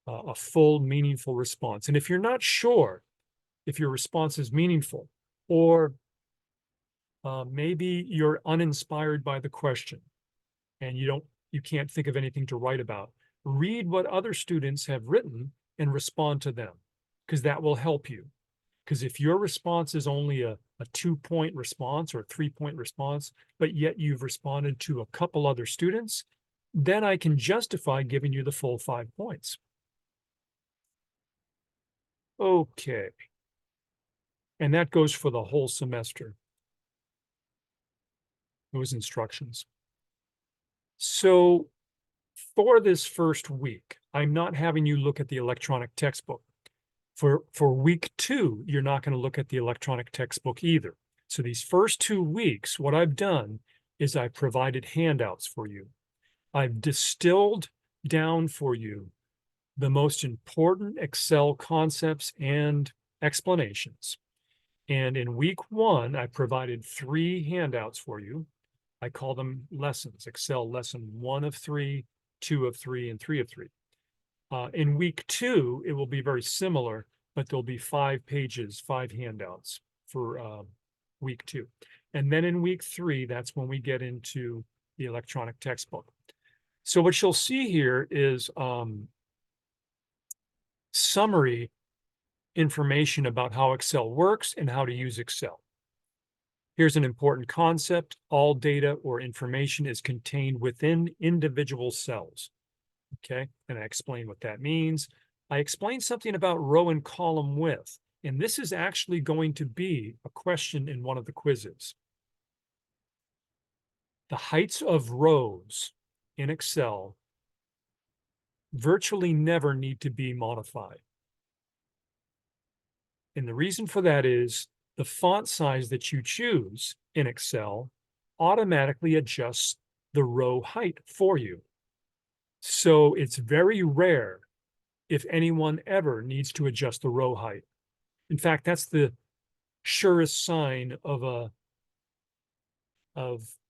a full, meaningful response. And if you're not sure if your response is meaningful, or maybe you're uninspired by the question, and you can't think of anything to write about, read what other students have written and respond to them, because that will help you. Because if your response is only a 2-point response or a 3-point response, but yet you've responded to a couple other students, then I can justify giving you the full 5 points. Okay. And that goes for the whole semester, those instructions. So for this first week, I'm not having you look at the electronic textbook. For week 2, you're not going to look at the electronic textbook either. So these first 2 weeks, what I've done is I've provided handouts for you. I've distilled down for you the most important Excel concepts and explanations. And in week 1, I provided 3 handouts for you. I call them lessons, Excel lesson 1 of 3, 2 of 3, and 3 of 3. In week 2, it will be very similar, but there'll be 5 pages, 5 handouts for week 2. And then in week 3, that's when we get into the electronic textbook. So what you'll see here is summary information about how Excel works and how to use Excel. Here's an important concept. All data or information is contained within individual cells. Okay, and I explain what that means. I explained something about row and column width, and this is actually going to be a question in one of the quizzes. The heights of rows in Excel virtually never need to be modified. And the reason for that is the font size that you choose in Excel automatically adjusts the row height for you. So it's very rare if anyone ever needs to adjust the row height. In fact, that's the surest sign of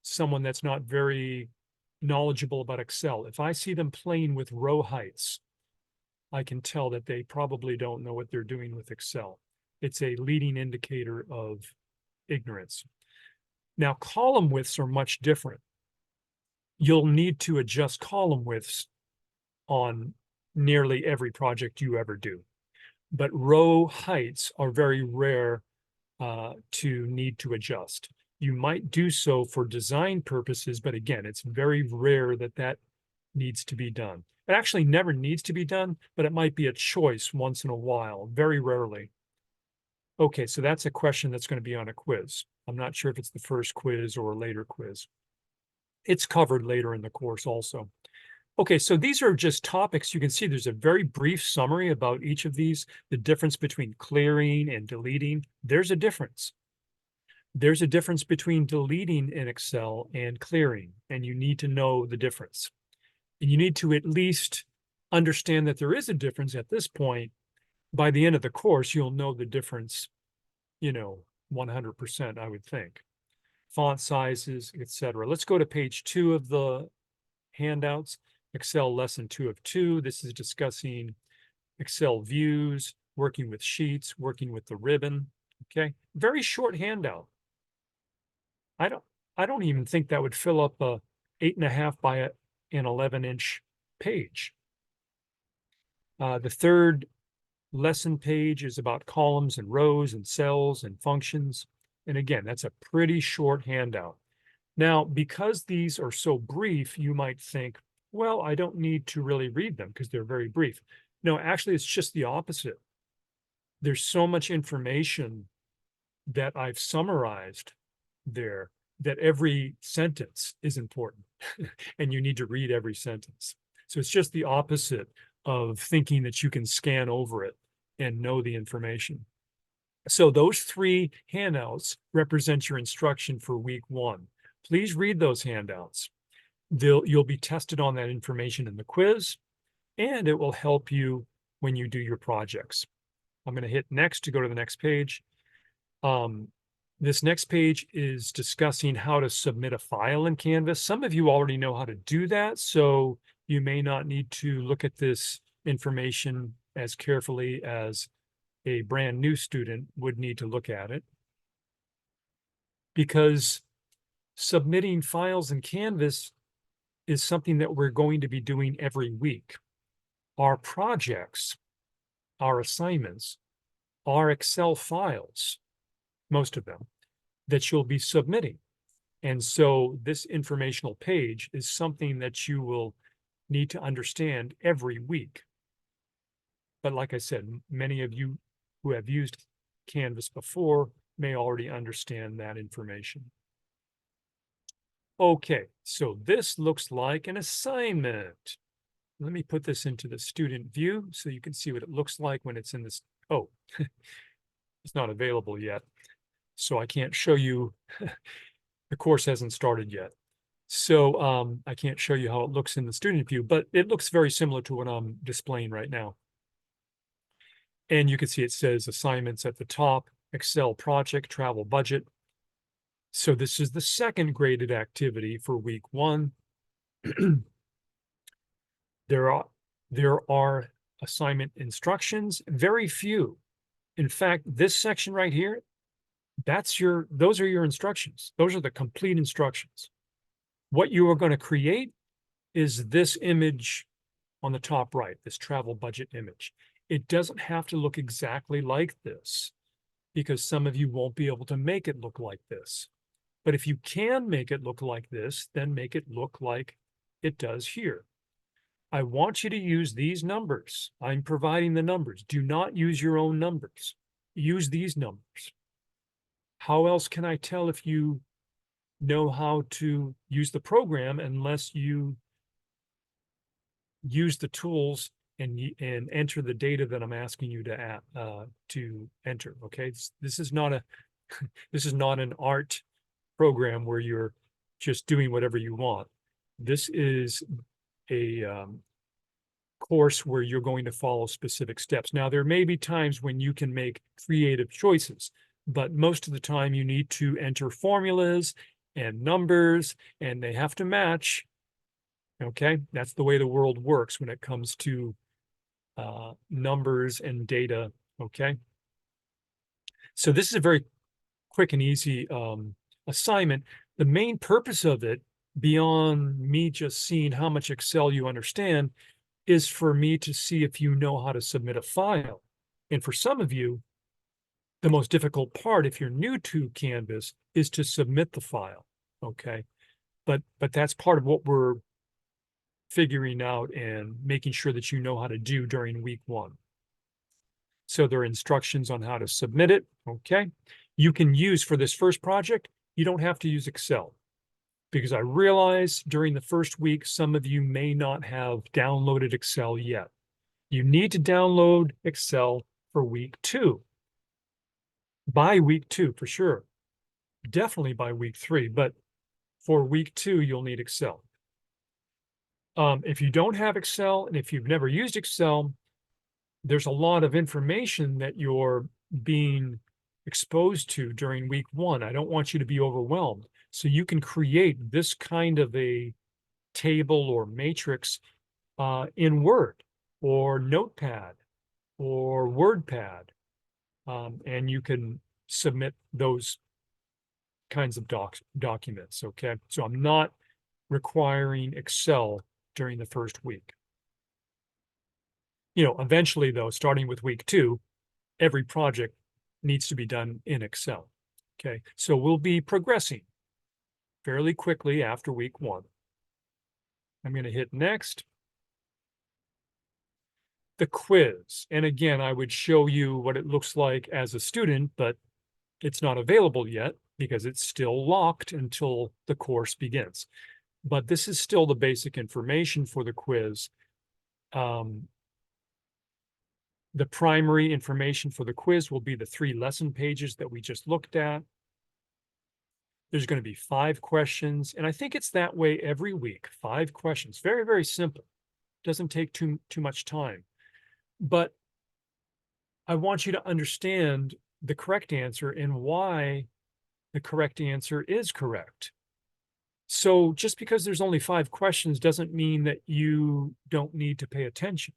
someone that's not very knowledgeable about Excel. If I see them playing with row heights, I can tell that they probably don't know what they're doing with Excel. It's a leading indicator of ignorance. Now, column widths are much different. You'll need to adjust column widths on nearly every project you ever do. But row heights are very rare to need to adjust. You might do so for design purposes, but again, it's very rare that that needs to be done. It actually never needs to be done, but it might be a choice once in a while, very rarely. Okay, so that's a question that's going to be on a quiz. I'm not sure if it's the first quiz or a later quiz. It's covered later in the course also. Okay, so these are just topics. You can see there's a very brief summary about each of these, the difference between clearing and deleting. There's a difference. There's a difference between deleting in Excel and clearing, and you need to know the difference. And you need to at least understand that there is a difference at this point. By the end of the course, you'll know the difference, 100%, I would think. Font sizes, etc. Let's go to page 2 of the handouts. Excel lesson 2 of 2. This is discussing Excel views, working with sheets, working with the ribbon. Okay, very short handout. I don't even think that would fill up a 8.5 by an 11-inch page. The third lesson page is about columns and rows and cells and functions. And again, that's a pretty short handout. Now, because these are so brief, you might think, well, I don't need to really read them because they're very brief. No, actually, it's just the opposite. There's so much information that I've summarized there that every sentence is important and you need to read every sentence. So it's just the opposite of thinking that you can scan over it and know the information. So those 3 handouts represent your instruction for week 1. Please read those handouts. You'll be tested on that information in the quiz, and it will help you when you do your projects. I'm going to hit next to go to the next page. This next page is discussing how to submit a file in Canvas. Some of you already know how to do that, so you may not need to look at this information as carefully as a brand new student would need to look at it, because submitting files in Canvas is something that we're going to be doing every week. Our projects, our assignments, are Excel files, most of them, that you'll be submitting. And so this informational page is something that you will need to understand every week. But like I said, many of you who have used Canvas before may already understand that information. Okay, so this looks like an assignment. Let me put this into the student view so you can see what it looks like when it's in this. Oh, it's not available yet. So I can't show you, the course hasn't started yet. So I can't show you how it looks in the student view, but it looks very similar to what I'm displaying right now. And you can see it says assignments at the top, Excel project, travel budget. So this is the second graded activity for week 1. There are assignment instructions, very few. In fact, this section right here, those are your instructions. Those are the complete instructions. What you are going to create is this image on the top right, this travel budget image. It doesn't have to look exactly like this because some of you won't be able to make it look like this. But if you can make it look like this, then make it look like it does here. I want you to use these numbers. I'm providing the numbers. Do not use your own numbers. Use these numbers. How else can I tell if you know how to use the program unless you use the tools and enter the data that I'm asking you to enter? Okay, this is not an art program where you're just doing whatever you want. This is a course where you're going to follow specific steps. Now, there may be times when you can make creative choices, but most of the time you need to enter formulas and numbers, and they have to match. Okay, that's the way the world works when it comes to numbers and data. Okay, so this is a very quick and easy assignment. The main purpose of it, beyond me just seeing how much Excel you understand, is for me to see if you know how to submit a file. And for some of you, the most difficult part, if you're new to Canvas, is to submit the file. Okay, but that's part of what we're figuring out and making sure that you know how to do during week 1. So there are instructions on how to submit it. Okay, you can use for this first project, you don't have to use Excel, because I realize during the first week, some of you may not have downloaded Excel yet. You need to download Excel for week 2. By week 2, for sure. Definitely by week 3, but for week 2, you'll need Excel. If you don't have Excel, and if you've never used Excel, there's a lot of information that you're being exposed to during week 1. I don't want you to be overwhelmed. So you can create this kind of a table or matrix in Word or Notepad or WordPad, and you can submit those kinds of documents. Okay, so I'm not requiring Excel during the first week. You know, eventually though, starting with week 2, every project needs to be done in Excel. Okay, so we'll be progressing fairly quickly after week 1. I'm going to hit next. The quiz. And again, I would show you what it looks like as a student, but it's not available yet because it's still locked until the course begins. But this is still the basic information for the quiz. The primary information for the quiz will be the 3 lesson pages that we just looked at. There's going to be 5 questions, and I think it's that way every week. 5 questions, very, very simple. Doesn't take too much time. But I want you to understand the correct answer and why the correct answer is correct. So just because there's only 5 questions doesn't mean that you don't need to pay attention.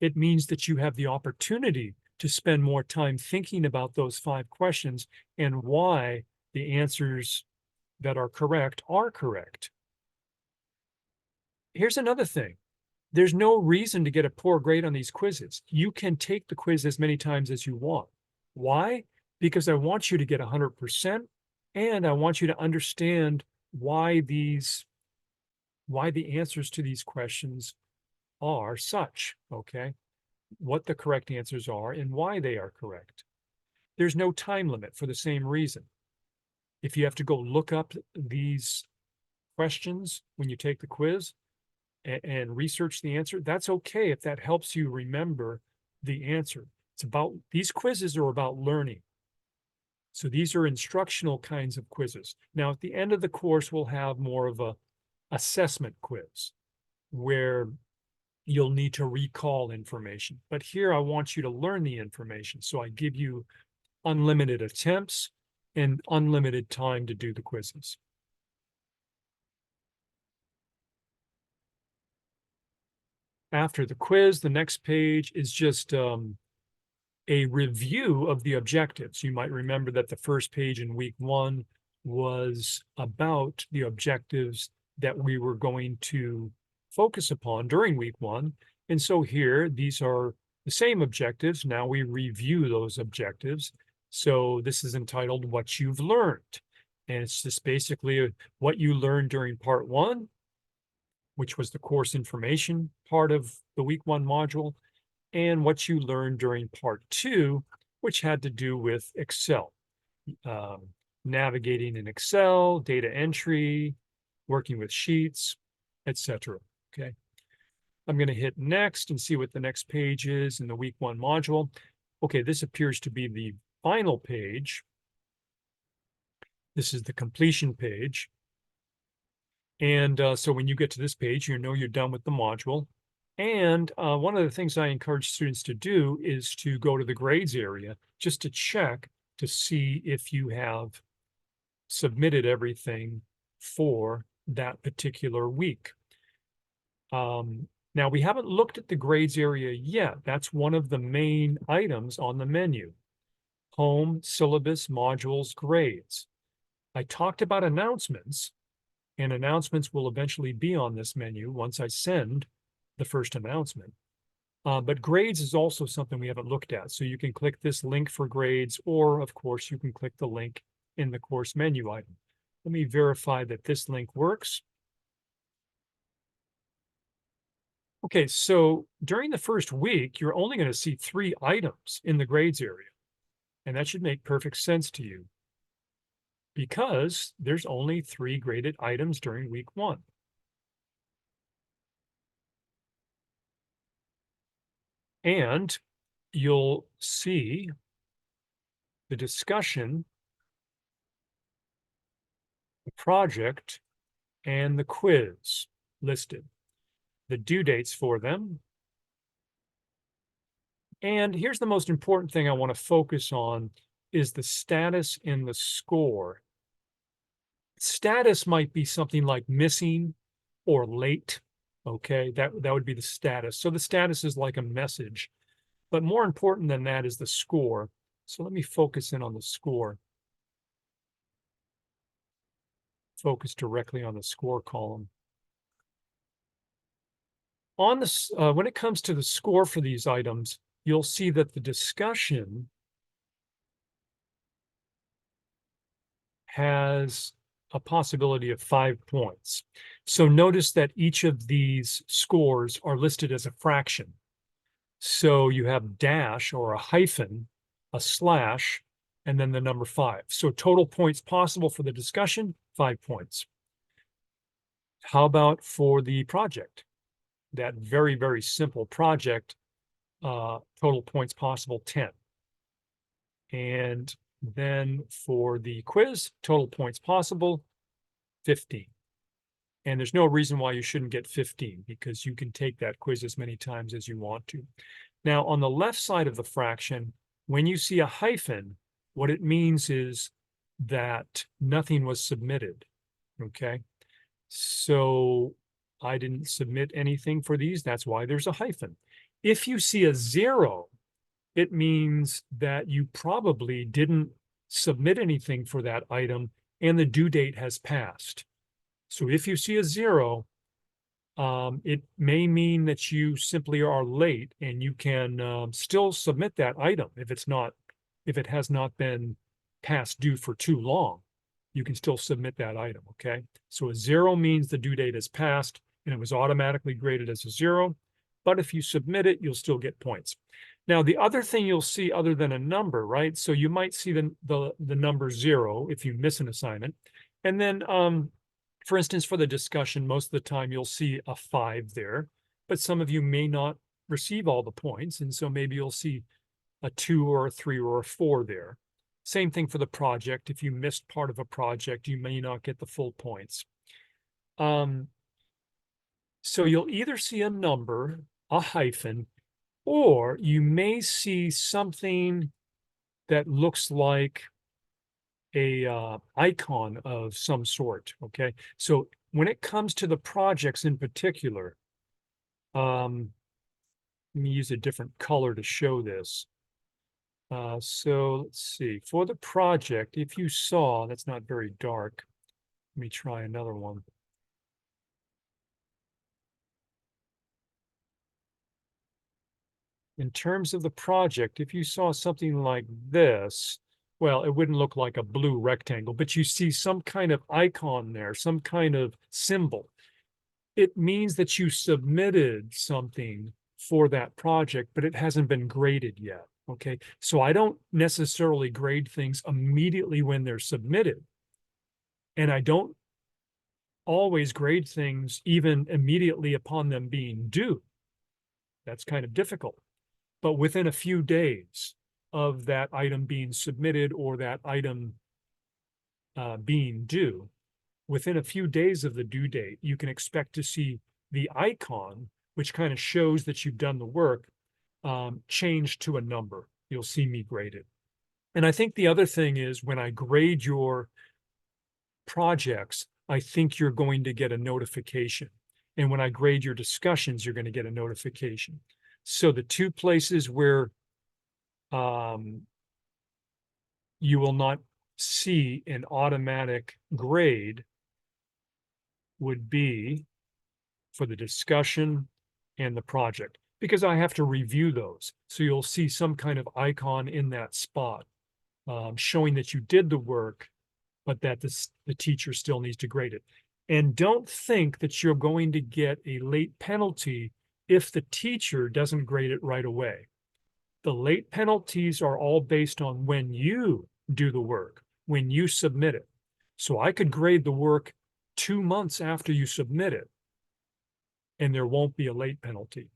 It means that you have the opportunity to spend more time thinking about those 5 questions and why the answers that are correct are correct. here's another thing. There's no reason to get a poor grade on these quizzes. You can take the quiz as many times as you want. Why? Because I want you to get 100%, and I want you to understand why the answers to these questions are such, okay? What the correct answers are and why they are correct. There's no time limit for the same reason. If you have to go look up these questions when you take the quiz and research the answer, that's okay if that helps you remember the answer. It's about, these quizzes are about learning. So these are instructional kinds of quizzes. Now, at the end of the course, we'll have more of a assessment quiz where you'll need to recall information. But here I want you to learn the information. So I give you unlimited attempts and unlimited time to do the quizzes. After the quiz, the next page is just a review of the objectives. You might remember that the first page in week 1 was about the objectives that we were going to focus upon during week 1. And so here, these are the same objectives. Now we review those objectives. So this is entitled What You've Learned. And it's just basically what you learned during part 1, which was the course information part of the week 1 module, and what you learned during part 2, which had to do with Excel, navigating in Excel, data entry, working with sheets, etc. Okay. I'm going to hit next and see what the next page is in the week 1 module. Okay, this appears to be the final page. This is the completion page. And so when you get to this page, you know you're done with the module. And one of the things I encourage students to do is to go to the grades area just to check to see if you have submitted everything for that particular week. Now, we haven't looked at the grades area yet. That's one of the main items on the menu. Home, syllabus, modules, grades. I talked about announcements, and announcements will eventually be on this menu once I send the first announcement. But grades is also something we haven't looked at. So you can click this link for grades, or of course you can click the link in the course menu item. Let me verify that this link works. Okay, so during the first week, you're only going to see 3 items in the grades area. And that should make perfect sense to you because there's only 3 graded items during week 1. And you'll see the discussion, the project, and the quiz listed, the due dates for them. And here's the most important thing I want to focus on is the status and the score. Status might be something like missing or late. Okay, that would be the status. So the status is like a message, but more important than that is the score. So let me focus in on the score. Focus directly on the score column. On this, when it comes to the score for these items, you'll see that the discussion has a possibility of 5 points. So notice that each of these scores are listed as a fraction. So you have dash or a hyphen, a slash, and then the number 5. So total points possible for the discussion, 5 points. How about for the project? That very, very simple project, total points possible, 10. And then for the quiz, total points possible, 15. And there's no reason why you shouldn't get 15 because you can take that quiz as many times as you want to. Now, on the left side of the fraction, when you see a hyphen, what it means is that nothing was submitted, okay? So I didn't submit anything for these. That's why there's a hyphen. If you see a 0, it means that you probably didn't submit anything for that item and the due date has passed. So if you see a 0, It may mean that you simply are late and you can still submit that item if it has not been past due for too long. You can still submit that item, okay? So a 0 means the due date is passed and it was automatically graded as a 0. But if you submit it, you'll still get points. Now, the other thing you'll see other than a number, right? So you might see the number 0 if you miss an assignment. And then for instance, for the discussion, most of the time you'll see a 5 there, but some of you may not receive all the points. And so maybe you'll see a 2 or a 3 or a 4 there. Same thing for the project. If you missed part of a project, you may not get the full points. So you'll either see a number, a hyphen, or you may see something that looks like a icon of some sort, okay? So when it comes to the projects in particular, let me use a different color to show this. So let's see, for the project, if you saw, that's not very dark. Let me try another one. In terms of the project, if you saw something like this, well, it wouldn't look like a blue rectangle, but you see some kind of icon there, some kind of symbol. It means that you submitted something for that project, but it hasn't been graded yet. Okay, so I don't necessarily grade things immediately when they're submitted. And I don't always grade things even immediately upon them being due. That's kind of difficult. But within a few days of that item being submitted or that item being due, within a few days of the due date, you can expect to see the icon, which kind of shows that you've done the work, change to a number. You'll see me grade it. And I think the other thing is when I grade your projects, I think you're going to get a notification. And when I grade your discussions, you're going to get a notification. So the two places where you will not see an automatic grade would be for the discussion and the project, because I have to review those. So you'll see some kind of icon in that spot showing that you did the work, but that the teacher still needs to grade it. And don't think that you're going to get a late penalty if the teacher doesn't grade it right away. The late penalties are all based on when you do the work, when you submit it. So I could grade the work 2 months after you submit it, and there won't be a late penalty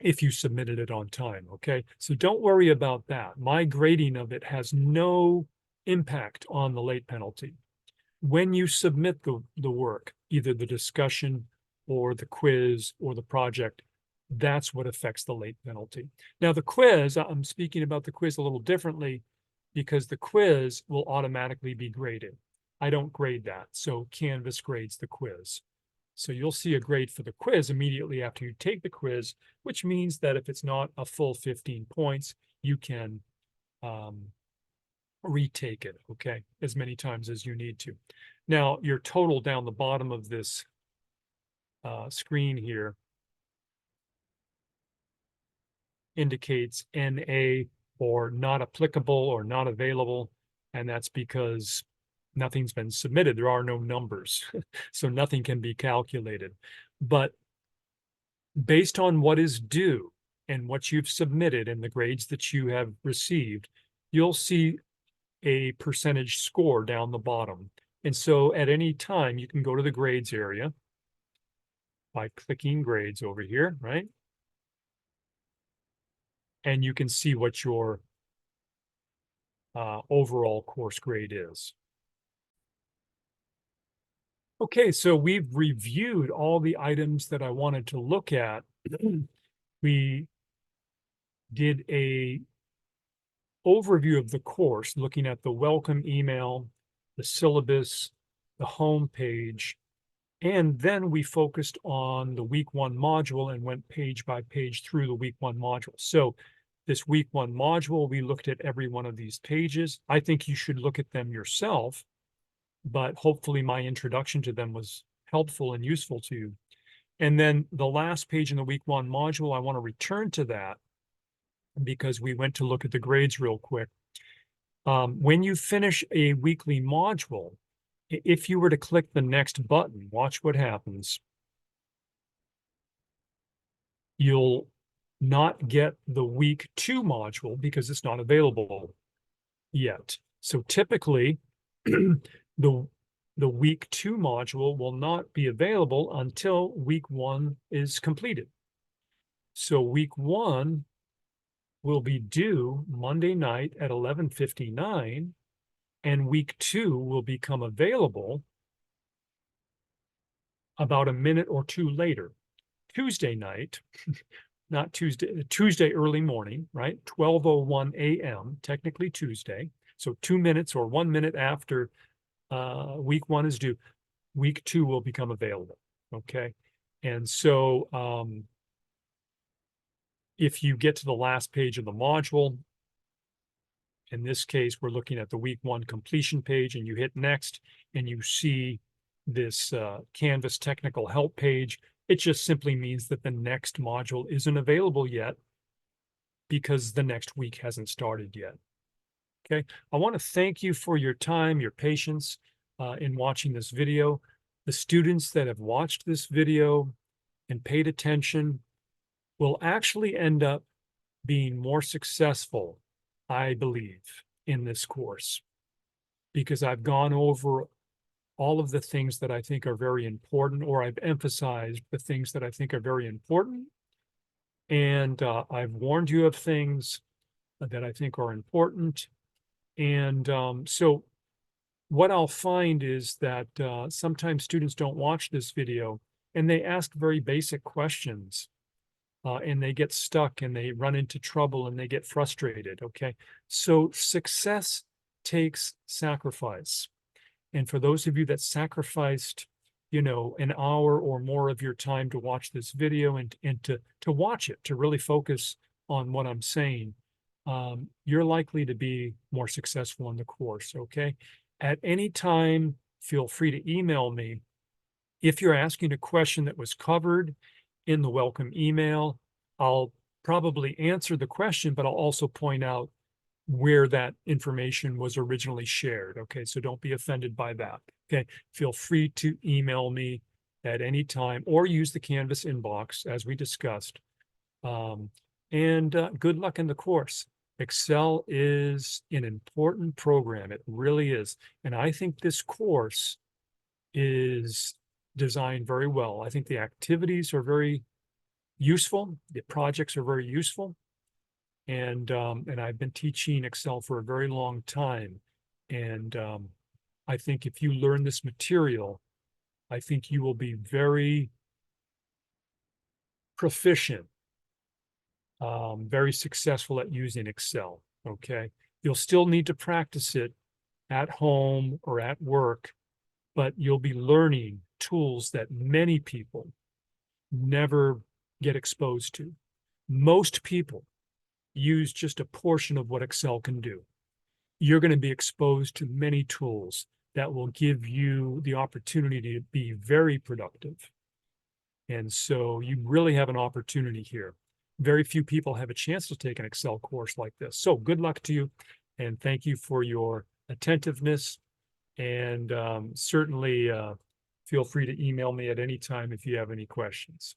if you submitted it on time, okay? So don't worry about that. My grading of it has no impact on the late penalty. When you submit the work, either the discussion or the quiz or the project, that's what affects the late penalty. Now the quiz, I'm speaking about the quiz a little differently because the quiz will automatically be graded. I don't grade that, so Canvas grades the quiz. So you'll see a grade for the quiz immediately after you take the quiz, which means that if it's not a full 15 points, you can retake it, okay, as many times as you need to. Now, your total down the bottom of this screen here indicates NA or not applicable or not available, and that's because nothing's been submitted. There are no numbers, so nothing can be calculated. But based on what is due and what you've submitted and the grades that you have received, you'll see a percentage score down the bottom. And so at any time, you can go to the grades area by clicking grades over here, right? And you can see what your overall course grade is. Okay, so we've reviewed all the items that I wanted to look at. We did a overview of the course, looking at the welcome email, the syllabus, the home page, and then we focused on the week 1 module and went page by page through the week 1 module. So this week 1 module, we looked at every one of these pages. I think you should look at them yourself, but hopefully my introduction to them was helpful and useful to you. And then the last page in the week one module, I want to return to that because we went to look at the grades real quick. When you finish a weekly module, if you were to click the next button, watch what happens. You'll not get the week two module because it's not available yet. So typically, the week two module will not be available until week one is completed. So week one will be due Monday night at 11:59, and week two will become available about a minute or two later. Tuesday night, not Tuesday, Tuesday early morning, right? 12:01 a.m., technically Tuesday. So 2 minutes or 1 minute after week one is due, week two will become available. Okay. And so if you get to the last page of the module, in this case, we're looking at the week one completion page, and you hit next and you see this Canvas technical help page. It just simply means that the next module isn't available yet because the next week hasn't started yet. Okay, I want to thank you for your time, your patience in watching this video. The students that have watched this video and paid attention will actually end up being more successful, I believe, in this course, because I've gone over all of the things that I think are very important, or I've emphasized the things that I think are very important. And I've warned you of things that I think are important. And so what I'll find is that sometimes students don't watch this video and they ask very basic questions and they get stuck and they run into trouble and they get frustrated. Okay. So success takes sacrifice. And for those of you that sacrificed, you know, an hour or more of your time to watch this video and to watch it, to really focus on what I'm saying, you're likely to be more successful in the course. Okay. At any time, feel free to email me. If you're asking a question that was covered in the welcome email, I'll probably answer the question, but I'll also point out where that information was originally shared. Okay, so don't be offended by that. Okay, feel free to email me at any time or use the Canvas inbox as we discussed. And good luck in the course. Excel is an important program. It really is. And I think this course is designed very well. I think the activities are very useful. The projects are very useful. And I've been teaching Excel for a very long time. And I think if you learn this material, I think you will be very proficient, very successful at using Excel. Okay. You'll still need to practice it at home or at work, but you'll be learning tools that many people never get exposed to. Most people use just a portion of what Excel can do. You're going to be exposed to many tools that will give you the opportunity to be very productive. And so you really have an opportunity here. Very few people have a chance to take an Excel course like this. So good luck to you, and thank you for your attentiveness. And certainly feel free to email me at any time if you have any questions.